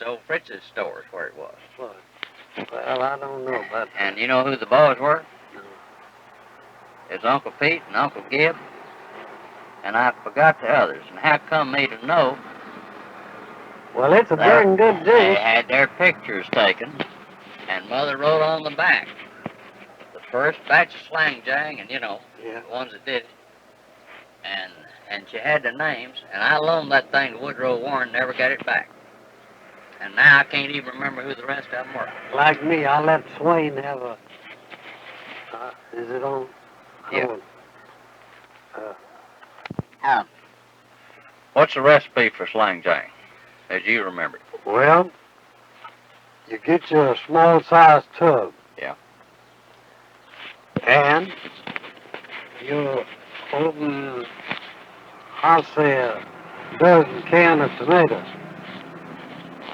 old Fritz's stores where it was. Well, I don't know about that. And you know who the boys were? No. It's Uncle Pete and Uncle Gib, and I forgot the others. And how come me to know? Well, it's a very good They dish. had their pictures taken, and Mother wrote on the back the first batch of slang jang, and Yeah. the ones that did it. And she had the names, and I loaned that thing to Woodrow Warren, never got it back. And now I can't even remember who the rest of them were. Like me, I let Swain have a. Is it on? Yeah. What's the recipe for slang jang, as you remember it? Well, you get you a small sized tub. Yeah. And you open, I'll say, a dozen cans of tomatoes,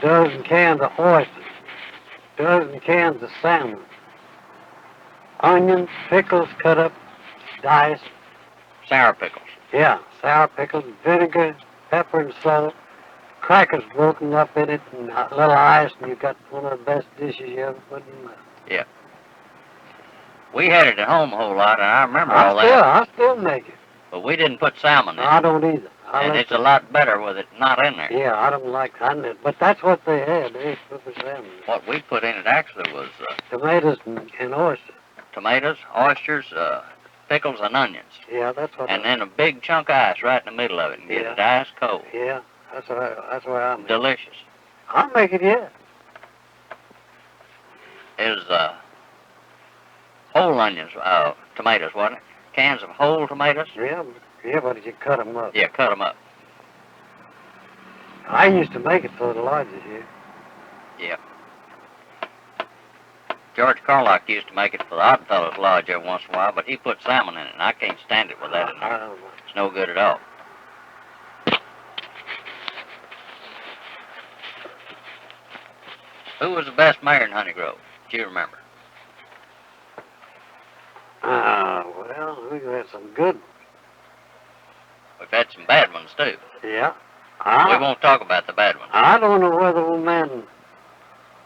dozen cans of oysters, dozen cans of salmon, onions, pickles cut up, diced. Sour pickles. Yeah, sour pickles, vinegar, pepper and salt, crackers broken up in it, and a little ice, and you got one of the best dishes you ever put in there. Yeah. We had it at home a whole lot, and I remember all that. I still make it. But we didn't put salmon in it. I don't either. And it's a lot better with it not in there. Yeah, I don't like onion, but that's what they had. They put the salmon. What we put in it actually was Tomatoes and oysters. tomatoes, oysters, pickles, and onions. Yeah, that's what. And then a big chunk of ice right in the middle of it, and get Yeah. it ice cold. Yeah, that's what I make. Delicious. I'll make it, yeah. It was whole onions, tomatoes, wasn't it? Cans of whole tomatoes? Yeah, but you cut them up. Yeah, cut them up. I used to make it for the lodges here. Yeah. George Carlock used to make it for the Odd Fellows Lodge every once in a while, but he put salmon in it, and I can't stand it with that in I there. don't know. It's no good at all. Who was the best mayor in Honey Grove? Do you remember? Well, we had some good ones. We've had some bad ones too. Yeah. We won't talk about the bad ones. I don't know whether old man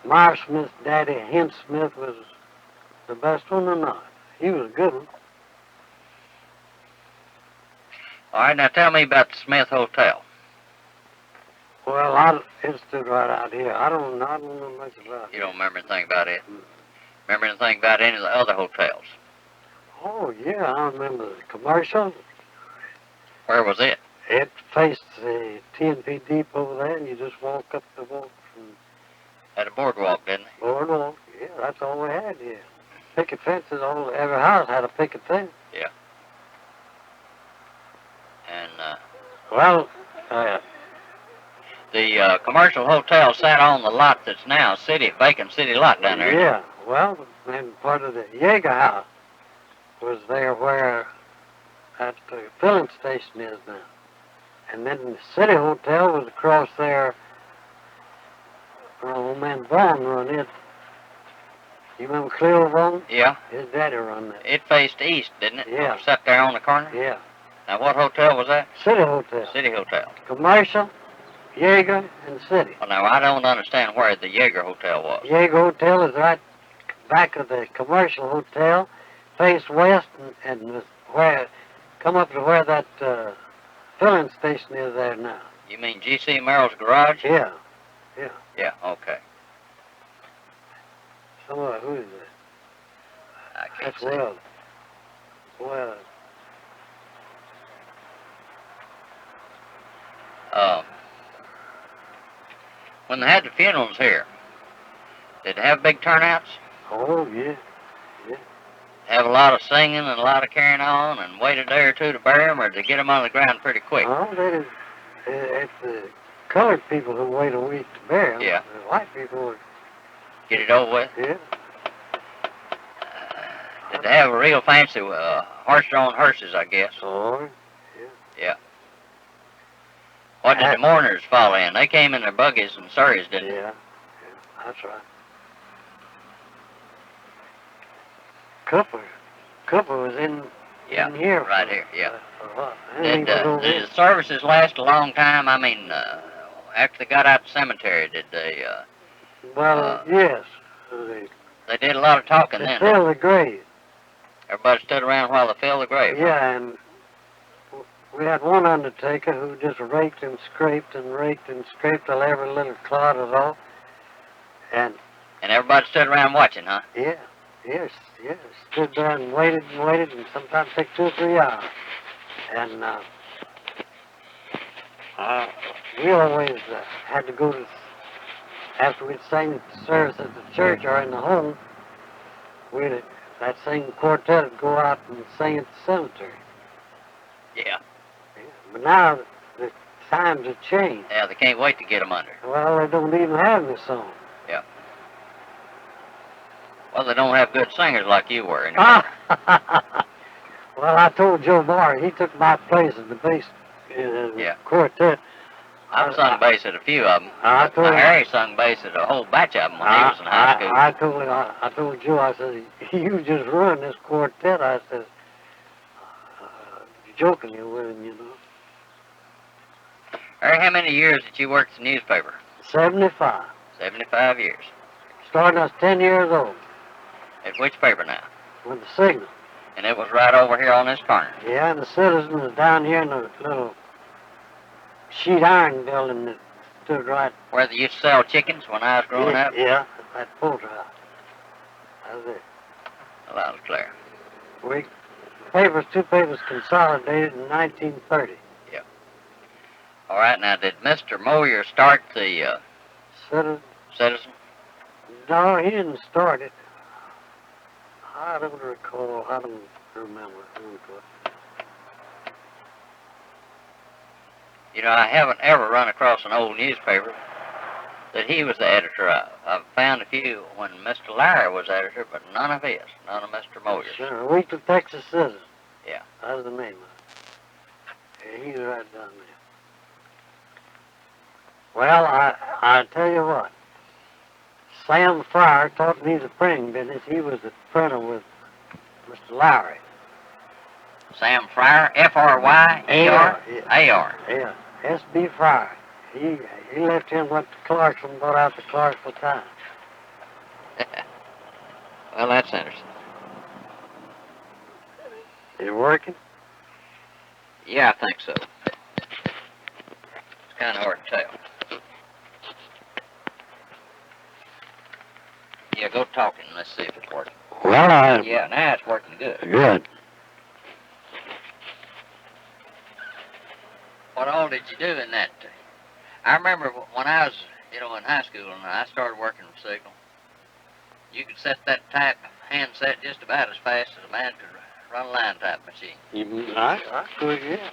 Myers Smith's daddy, Hint Smith, was the best one or not. He was a good one. All right, now tell me about the Smith Hotel. Well, it stood right out here. I don't know much about it. You don't remember anything about it? Remember anything about any of the other hotels? Oh, yeah, I remember the commercial. Where was it? It faced the T&P Depot over there, and you just walk up the walk from At a boardwalk, didn't it? boardwalk. Yeah, that's all we had here. Picket fences, every house had a picket fence. Yeah. And Well, the commercial hotel sat on the lot that's now vacant city lot down there. yeah, well, and part of the Jaeger house was there where that filling station is now. And then the city hotel was across there where old man Vaughn run it. You remember Cleo Vaughn? Yeah. His daddy run that. It faced east, didn't it? Yeah. It sat there on the corner? Yeah. Now, what hotel was that? City hotel. City Hotel. Commercial, Jaeger, and city. Well, now, I don't understand where the Jaeger Hotel was. Jaeger Hotel is right back of the commercial hotel, face west, and where come up to where that filling station is there now. You mean G.C. Merrill's garage? Yeah. Yeah, okay. Somewhere, who is it? I can't That's see. Well. When they had the funerals here, did they have big turnouts? Oh, yeah. Have a lot of singing and a lot of carrying on and wait a day or two to bury them, or did they get them on the ground pretty quick? Oh, it's the colored people who wait a week to bury them. Yeah. The white people, Get it over with? yeah. Did they have a real fancy horse-drawn hearses, I guess? Oh, What did the mourners fall in? They came in their buggies and surreys, didn't they? yeah. That's right. Cooper was in here. Right here, yeah. For a while. And he Did was over the services last a long time? I mean, after they got out the cemetery, did they, Well, yes. they did a lot of talking They then? filled the grave. Everybody stood around while they filled the grave? huh? Yeah, and we had one undertaker who just raked and scraped till every little clod was off. And And everybody stood around watching, huh? yes, stood there and waited, and sometimes took 2 or 3 hours. And we always had to go to, after we'd sang the service at the church or in the home, that singing quartet would go out and sing at the cemetery. Yeah. But now the times have changed. Yeah, they can't wait to get them under. Well, they don't even have any song. Well, they don't have good singers like you were. Anyway. Well, I told Joe Barr, he took my place as the bass quartet. I've sung bass at a few of them. I told him, Harry sung bass at a whole batch of them when he was in high school. I told Joe, I said, you just run this quartet. I said, jokingly with him, you know. Harry, how many years did you work at the newspaper? 75. 75 years. Starting us 10 years old At which paper now? with the Signal. And it was right over here on this corner. Yeah, and the Citizen was down here in the little sheet iron building that stood right. Where they used to sell chickens when I was growing up? Yeah, that poultry house. That was it. Well, that was clear. Two papers consolidated in 1930. All right, now, did Mr. Moyer start the Citizen? No, he didn't start it. I don't recall. I don't remember who it was. You know, I haven't ever run across an old newspaper that he was the editor of. I've found a few when Mr. Larry was editor, but none of his, none of Mr. Moyer's. Sure, a Weekly Texas Citizen. Yeah. That was the name of it. Yeah, he's right down there. Well, I tell you what. Sam Fryer taught me the printing business. He was a printer with Mr. Lowry. Sam Fryer, F-R-Y-E-R? Yeah. A-R. Yeah, S.B. Fryer. He left him, went to Clarksville, and brought out the Clarksville Times. Well, that's interesting. Is it working? Yeah, I think so. It's kind of hard to tell. Yeah, go talking. Let's see if it's working. Well, Yeah, now it's working good. Good. What all did you do in that? I remember when I was, in high school and I started working with Signal, you could set that type handset just about as fast as a man could run a line type machine. I could, yeah.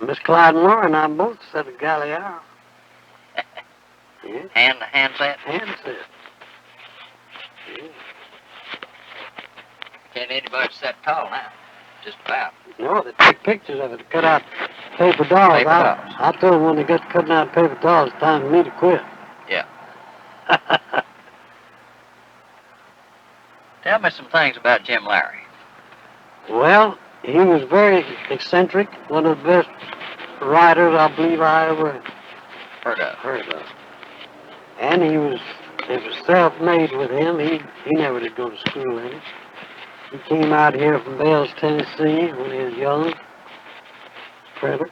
Miss Clyde and Laura and I both set a galley hour. Yeah, Handset? handset. Yeah. Can't anybody set tall now. Just about. No, they take pictures of it, cut out paper dolls. Paper dolls. I told them when they got cutting out paper dolls, it's time for me to quit. Yeah. Tell me some things about Jim Larry. Well, he was very eccentric, one of the best writers I believe I ever Heard of. And it was self-made with him. He never did go to school any. He came out here from Bells, Tennessee when he was young. Printer.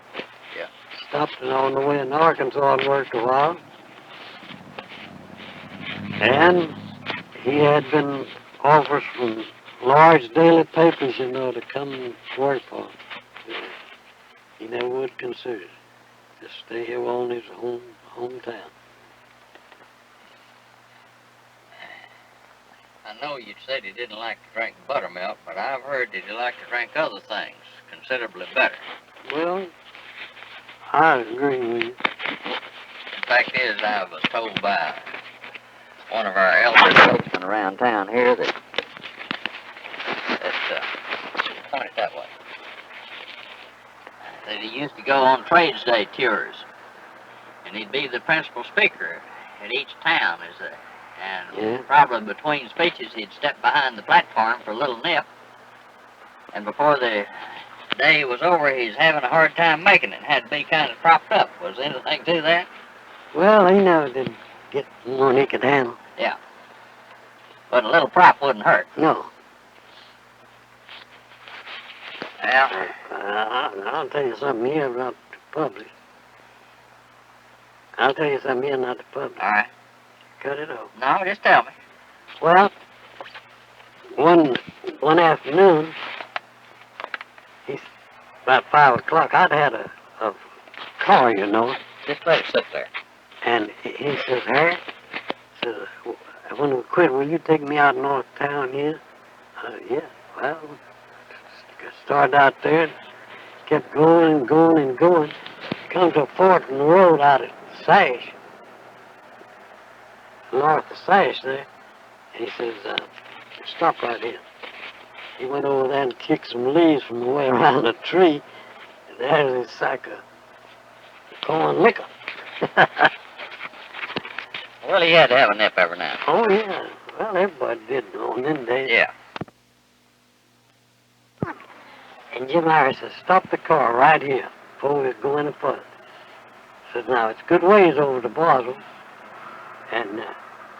Yeah. Stopped on the way in Arkansas and worked a while. And he had been offers from large daily papers, to come and work for him. He never would consider it. Just stay here on his hometown. I know you said he didn't like to drink buttermilk, but I've heard that he liked to drink other things considerably better. Well, I agree with you. The fact is, I was told by one of our elder folksmen around town here that point it that way, that he used to go on Trades Day tours, and he'd be the principal speaker at each town, and probably between speeches he'd step behind the platform for a little nip, and before the day was over he's having a hard time making it, had to be kind of propped up. Was there anything to that? Well, he never did get more than he could handle. Yeah. But a little prop wouldn't hurt. No. Well, I'll tell you something here about the public. I'll tell you something here, not the public. all right. Cut it off. No, just tell me. Well, one afternoon, about 5 o'clock, I'd had a car, Just let it sit there. and he says, Harry, says, when we quit, will you take me out north town here? Yeah, well, started out there, kept going and going and going. Come to a fork in the road out at Sash, north of Sash there. And he says, stop right here. He went over there and kicked some leaves from the way around a tree. And there's his sack of corn liquor. Well, he had to have a nip every now and then. Oh, yeah. Well, everybody did on them days. Yeah. And Jim Larry says, stop the car right here before we go any further. Says, now, it's a good ways over to Boswell. And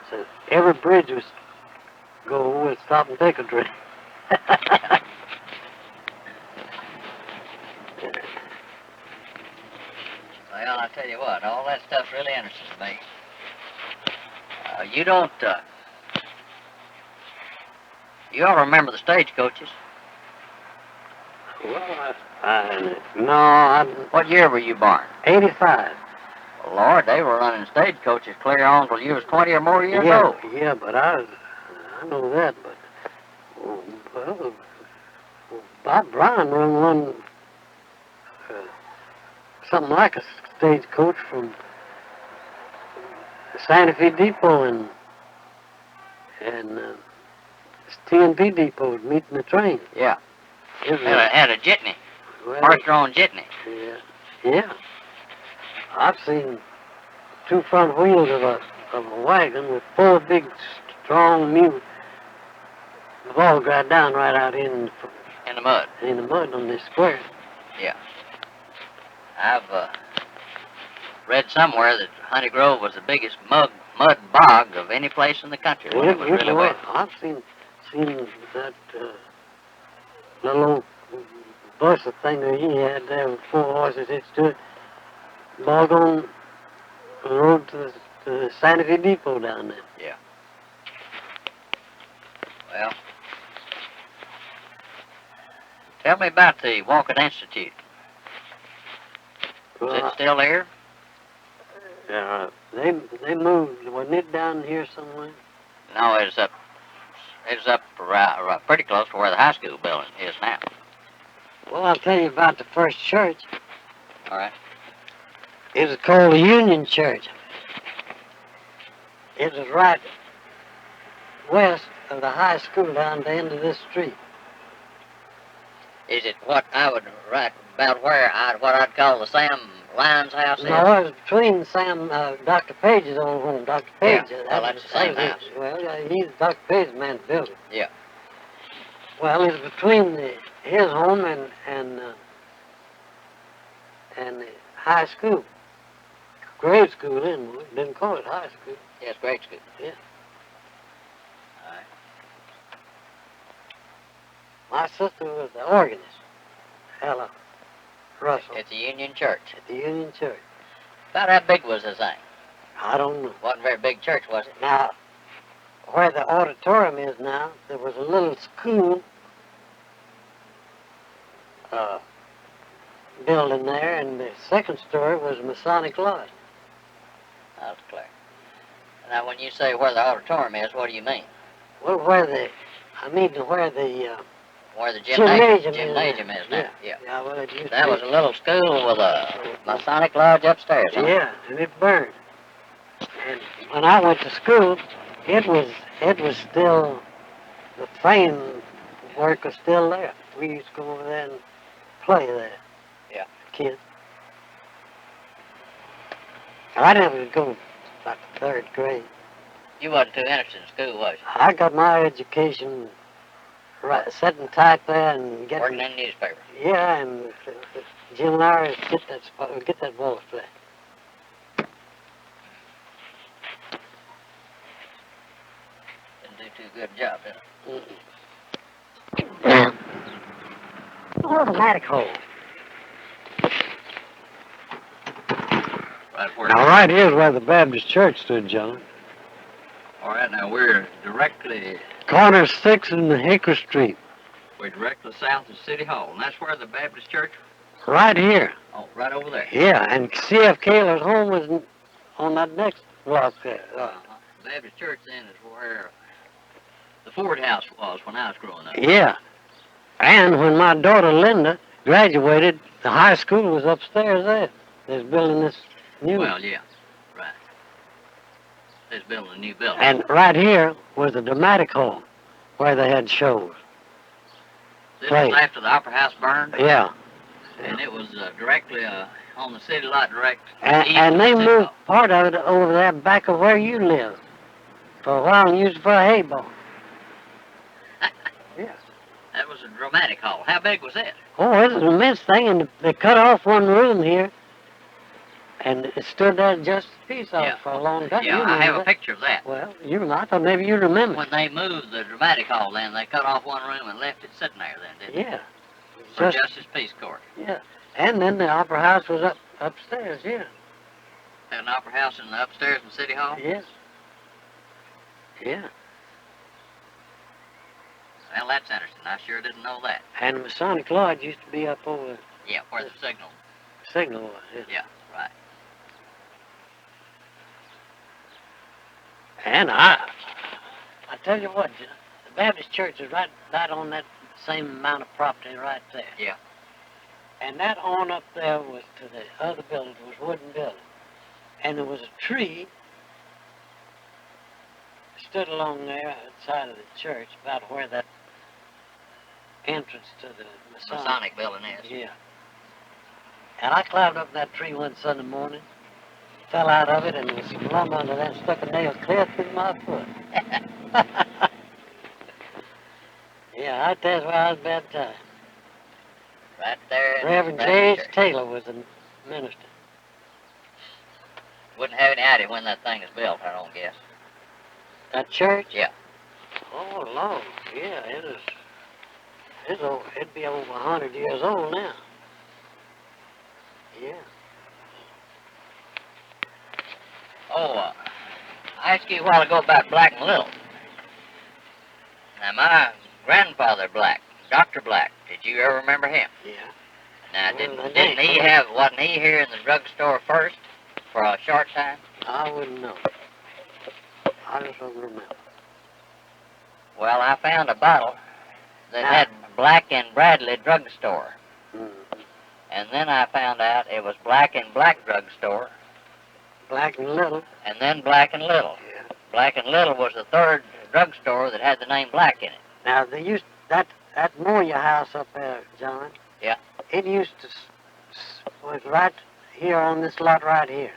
says, every bridge we go over, we'll stop and take a drink. Well, I tell you what, all that stuff really interests me. You all remember the stagecoaches? Well, no, What year were you born? 85. Well, Lord, they were running stagecoaches clear on till you was 20 or more years old. Yeah, but I know that, but, well, Bob Brown run one, something like a stagecoach from Santa Fe Depot and T&P Depot meeting the train. Yeah. It was, Had a jitney, well, horse-drawn jitney. Yeah. I've seen 2 front wheels of a of a wagon with 4 big, strong mules. They've all got down right out In the mud. in the mud on this square. I've read somewhere that Honey Grove was the biggest mud bog of any place in the country when it was really wet. I've seen that little old buster thing that he had there with 4 horses hitched to it, bog on the road to the Santa Fe Depot down there. Well, tell me about the Walking Institute. Is it still there? They moved, wasn't it down here somewhere? No, it's up pretty close to where the high school building is now. Well, I'll tell you about the first church. All right. It was called the Union Church. It was right west of the high school down the end of this street. Is it what I would write about what I'd call the Sam Lyons house is? No, it was between Dr. Page's old home. Dr. Page. Well, that's the same house. Well, he's Dr. Page's man to build it. Yeah. Well, it's between his home and the high school. Grade school then, we didn't call it high school. Yes, grade school. Yeah. All right. My sister was the organist, Ella Russell, At the Union Church. at the Union Church. About how big was this thing? I don't know. Wasn't a very big church, was it? Now, where the auditorium is now, there was a little school building there, and the second story was a Masonic lodge. That's clear. Now, when you say where the auditorium is, what do you mean? Well, where the Where the gymnasium is now? Yeah. Yeah, well, it used That to was a little school with a Masonic lodge upstairs, huh? Yeah, and it burned. And when I went to school, it was still, the framework was still there. We used to go over there and play there. Yeah. Kids. I never go about the 3rd grade. You wasn't too interested in school, was you? I got my education right, sitting tight there and Working getting, in the newspaper. yeah, and Jim Larry get that ball play. Didn't do too good a job, did it? Automatic hole. Right where? Now, right here's where the Baptist church stood, John. All right, now we're directly Corner 6 and Hickory Street. south of City Hall, and that's where the Baptist church. Right here. Oh, right over there. Yeah, and C.F. Kaler's home was on that next block there. Baptist church then is where the Ford house was when I was growing up. Yeah. And when my daughter Linda graduated, the high school was upstairs there. They're building this new one. Well, yeah, right. They're building a new building. And right here was the dramatic hall where they had shows. This right. was after the Opera House burned, Yeah. and it was directly on the city lot direct. And they moved part of it over there back of where you live. For a while and used it for a hay ball. Yes. That was a dramatic hall. How big was it? Oh, it was an immense thing, and they cut off one room here, and it stood there just a piece of it for a long time. Yeah, You I have remember a that? picture of that. Well, I thought maybe you remember. When they moved the dramatic hall, then they cut off one room and left it sitting there. Then didn't Yeah. they? For Justice Peace Court. Yeah. And then the Opera House was upstairs, yeah. Had an opera house in the upstairs in City Hall. Yes. Yeah. Well, that's interesting. I sure didn't know that. And the Masonic Lodge used to be up over Yeah, where the signal. Signal was. Yeah. Yeah, right. And I tell you what, the Baptist church is right on that same amount of property right there. Yeah. And that on up there was to the other building, was wooden building. And there was a tree stood along there outside of the church, about where that entrance to the Masonic building is. Yeah. And I climbed up that tree one Sunday morning, fell out of it and was plumb under that, stuck a nail clear through my foot. Yeah, I tell you where I was baptized. Right there in Reverend the J.H. church. Taylor was the minister. Wouldn't have any idea when that thing is built, I don't guess. That church? Yeah. Oh, Lord, yeah, it'd be over 100 years old now. Yeah. Oh, I asked you a while ago about Black and Little. Now, my grandfather Black, Dr. Black, did you ever remember him? Yeah. Now, Well, didn't he have, wasn't he here in the drugstore first for a short time? I wouldn't know. I just don't remember. Well, I found a bottle that Now- had Black and Bradley drugstore. Mm. And then I found out it was Black and Black drugstore, Black and Little. and then Black and Little. Yeah. Black and Little was the third drugstore that had the name Black in it. Now, they used that Moya house up there, John. Yeah. It used to was right here on this lot right here.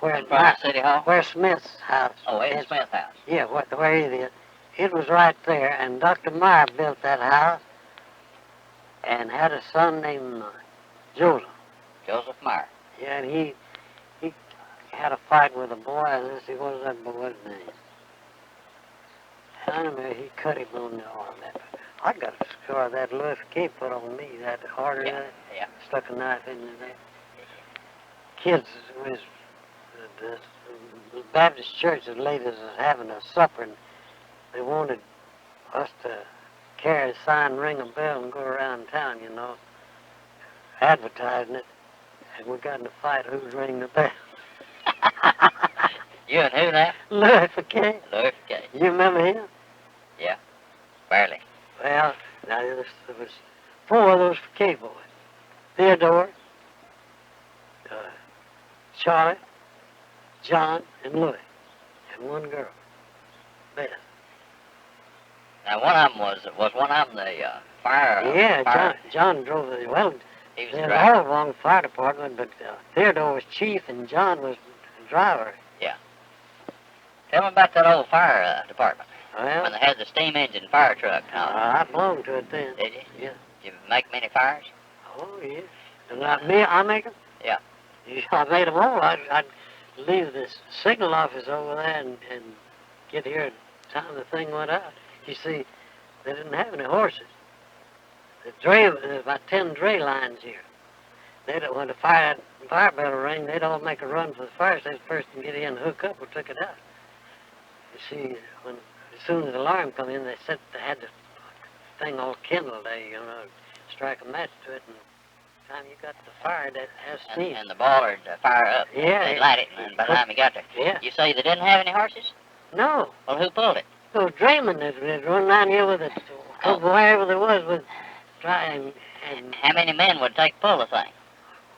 Where In front of City Hall? where Smith's house. Oh, Ed is. Smith House. Yeah, where it is. It was right there, and Dr. Meyer built that house and had a son named Joseph. Joseph Meyer. Yeah, and he had a fight with a boy, and let's see, what was that boy's name? I don't know, he cut him on the arm. I got a scar that Louis K put on me, that harder Yeah, than that. yeah. Stuck a knife in there. Kids was the Baptist church, the ladies was having a supper, and they wanted us to carry a sign, ring a bell, and go around town, you know, advertising it. And we got in a fight who's ringing the bell. You and who now? Louis K. Louis K. You remember him? Barely. Well, now there was 4 of those K boys. Theodore, Charlie, John, and Louis. And 1 girl, Beth. Now, one of them was one of them the fire. Yeah, fire. John drove the, well, He was they the was driver. all along the fire department, but Theodore was chief and John was the driver. Tell me about that old fire department Well, when they had the steam engine fire truck. I belonged to it then. Did you? Yeah. Did you make many fires? Oh, yeah. And not me, I make them? Yeah. I made them all. I'd leave this signal office over there and get here at the time the thing went out. You see, they didn't have any horses. There's about 10 dray lines here. When the fire bell rang, they'd all make a run for the fire station first and get in and hook up or took it out. You see, as soon as the alarm come in, they had the thing all kindled. They, you know, strike a match to it, and by the time you got the fire, that has steam. And the boiler would fire up. Yeah, They'd light it, and by the time you got there. Yeah. You say they didn't have any horses? No, Well, who pulled it? those draymen that run down here with it, wherever there was, would try and How many men would take pull the thing?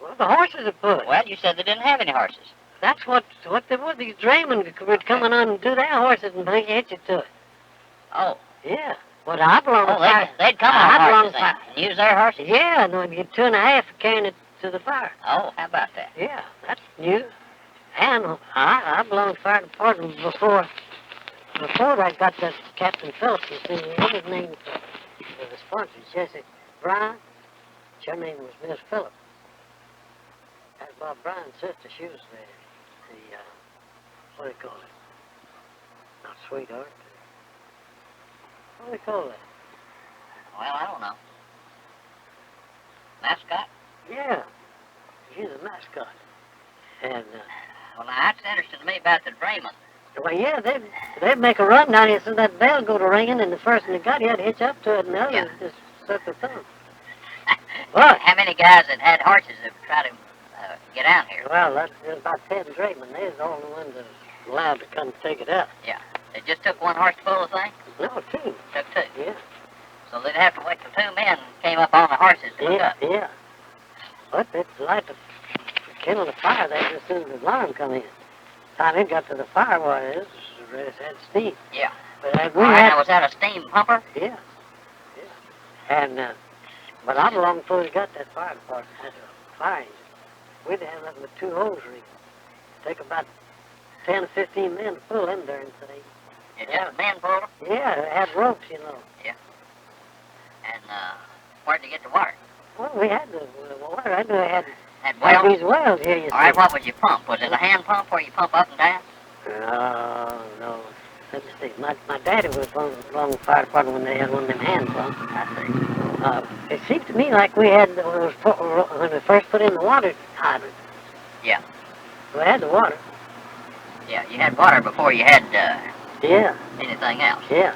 well, the horses would pull it. Well, you said they didn't have any horses. That's what they were. These draymen would come on and do their horses and they hitch it to it. Oh. Yeah. Well, I belong to Oh, fire. they'd come I on belong horses to fire. and use their horses? Yeah, and they'd get 2.5 for carrying it to the fire. Oh, how about that? Yeah, that's new. And I belonged to the fire department before I got that Captain Phillips. You see, his name for the sponsor, Jesse Brown. Her name was Miss Phillips. That's Bob Brown's sister. She was the what do you call it? Not sweetheart. What do you call that? Well, I don't know. Mascot? Yeah, she's a mascot. And Well, now, that's interesting to me about the draymen. well, yeah, they'd make a run down here, so that bell go to ringing, and the first one that got you had to hitch up to it, and the other Yeah. just stuck the thumb. What? How many guys that had horses that tried to get out here? Well, there's about 10 draymen. They're all the ones that are allowed to come take it out. It just took one horse to pull the thing? No, 2. Took 2. Yeah. So they'd have to wait till 2 men came up on the horses to hook Yeah, up. yeah. But they'd light the kindle the fire there as soon as the alarm come in. Time it got to the fire, well, it had steam. Yeah. But we All right, had, now, was that a steam pumper? yeah, yeah. And but I belonged before we got that fire department. Had a fire engine. We'd have nothing but 2 hose rings. Take about 10 or 15 men to pull them darn things. It just men pulled them? Yeah, they had ropes, you know. And, where'd they get the water? Well, we had the water. I knew I had Wells? these wells here, you see. All right, what would you pump? Was it a hand pump where you pump up and down? No. Let me see. My daddy was along the fire department when they had one of them hand pumps. I see. It seemed to me like we had, when we first put in the water hydrant. Yeah. We had the water. Yeah, you had water before you had, Yeah, anything else. yeah.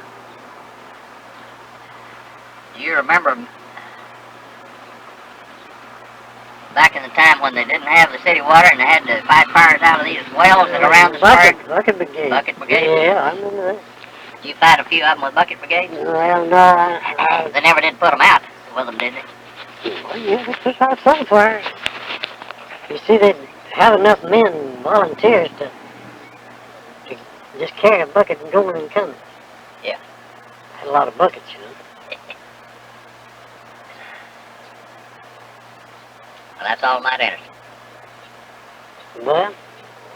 Do you remember back in the time when they didn't have the city water and they had to fight fires out of these wells that around the spur? Bucket brigade. Bucket brigade? Yeah, I remember that. Did you fight a few of them with bucket brigades? Well, no, They never did put them out with them, did they? well, yeah, they put out some fires. You see, they'd have enough men, volunteers, to just carry a bucket and going and coming. Yeah. Had a lot of buckets, you know. Well, that's all might interesting. Well,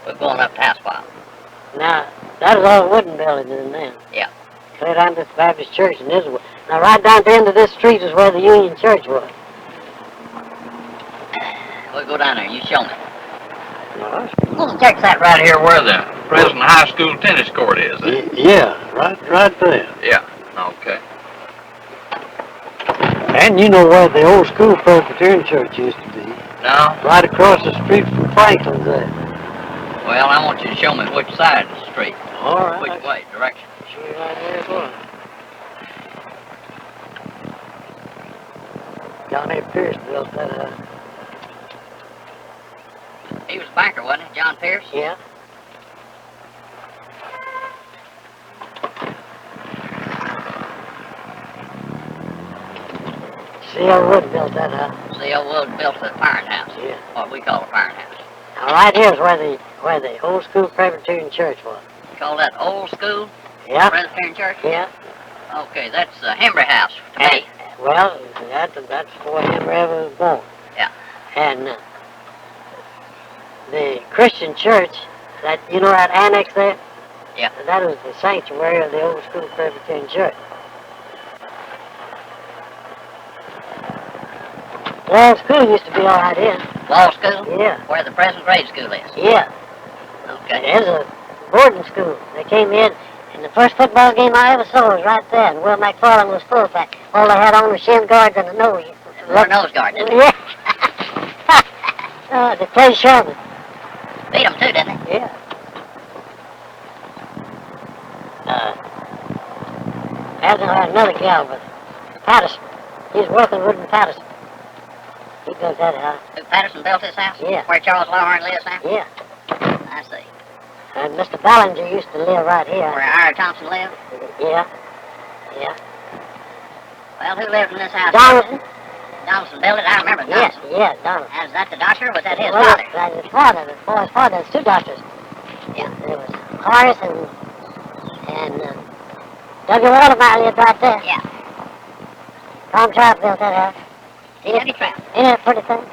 We're going up to Housepile. now, that was all wooden buildings in there. Yeah. Clear down to the Baptist Church, and this was, now right down at the end of this street is where the Union Church was. We'll go down there and you show me. No, Check that right here where the Present high school tennis court is, Yeah, right there. Yeah, okay. and you know where the old school Presbyterian Church used to be. No? Right across the street from Franklin's there. Well, I want you to show me which side of the street. All right. Which way, direction. Show you right where it was. John A. Pierce built that, He was a banker, wasn't he, John Pierce? yeah. C.L. Wood built that house. C.L. Wood built the firing house. Yeah. What we call a firing house. Now right here is where the old school Presbyterian Church was. You call that old school Yeah. Presbyterian Church? Yeah. Okay, that's the Hembry House to me. Well, that's where Henry Ever was born. Yeah. And the Christian church, that you know that annex there? Yeah. That was the sanctuary of the old school Presbyterian church. Well, school used to be all right here. Law school? Yeah. Where the present grade school is. Yeah. Okay. There's a boarding school. They came in, and the first football game I ever saw was right there, and Will McFarland was fullback. All they had on was shin guards and a nose. Or nose guard, didn't they? Yeah. They played Sherman. Beat them too, didn't they? Yeah. I had another gal, but Patterson. He's working with Patterson. He built that house. Who, Patterson built this house? Yeah. Where Charles Lawhorn lives now? Yeah. I see. And Mr. Ballinger used to live right here. Where Ira Thompson lived? Yeah. Yeah. Well, who lived in this house? Donaldson. Donaldson built it? I remember Yeah, Donaldson. yeah, Donaldson. And was that the doctor or was that his Well, father? that's his father. The boy's father. There's two doctors. Yeah. There was Horace and W. Watermeyer lived right there. Yeah. Tom Trout built that house. He had a trap. Ain't that a pretty thing?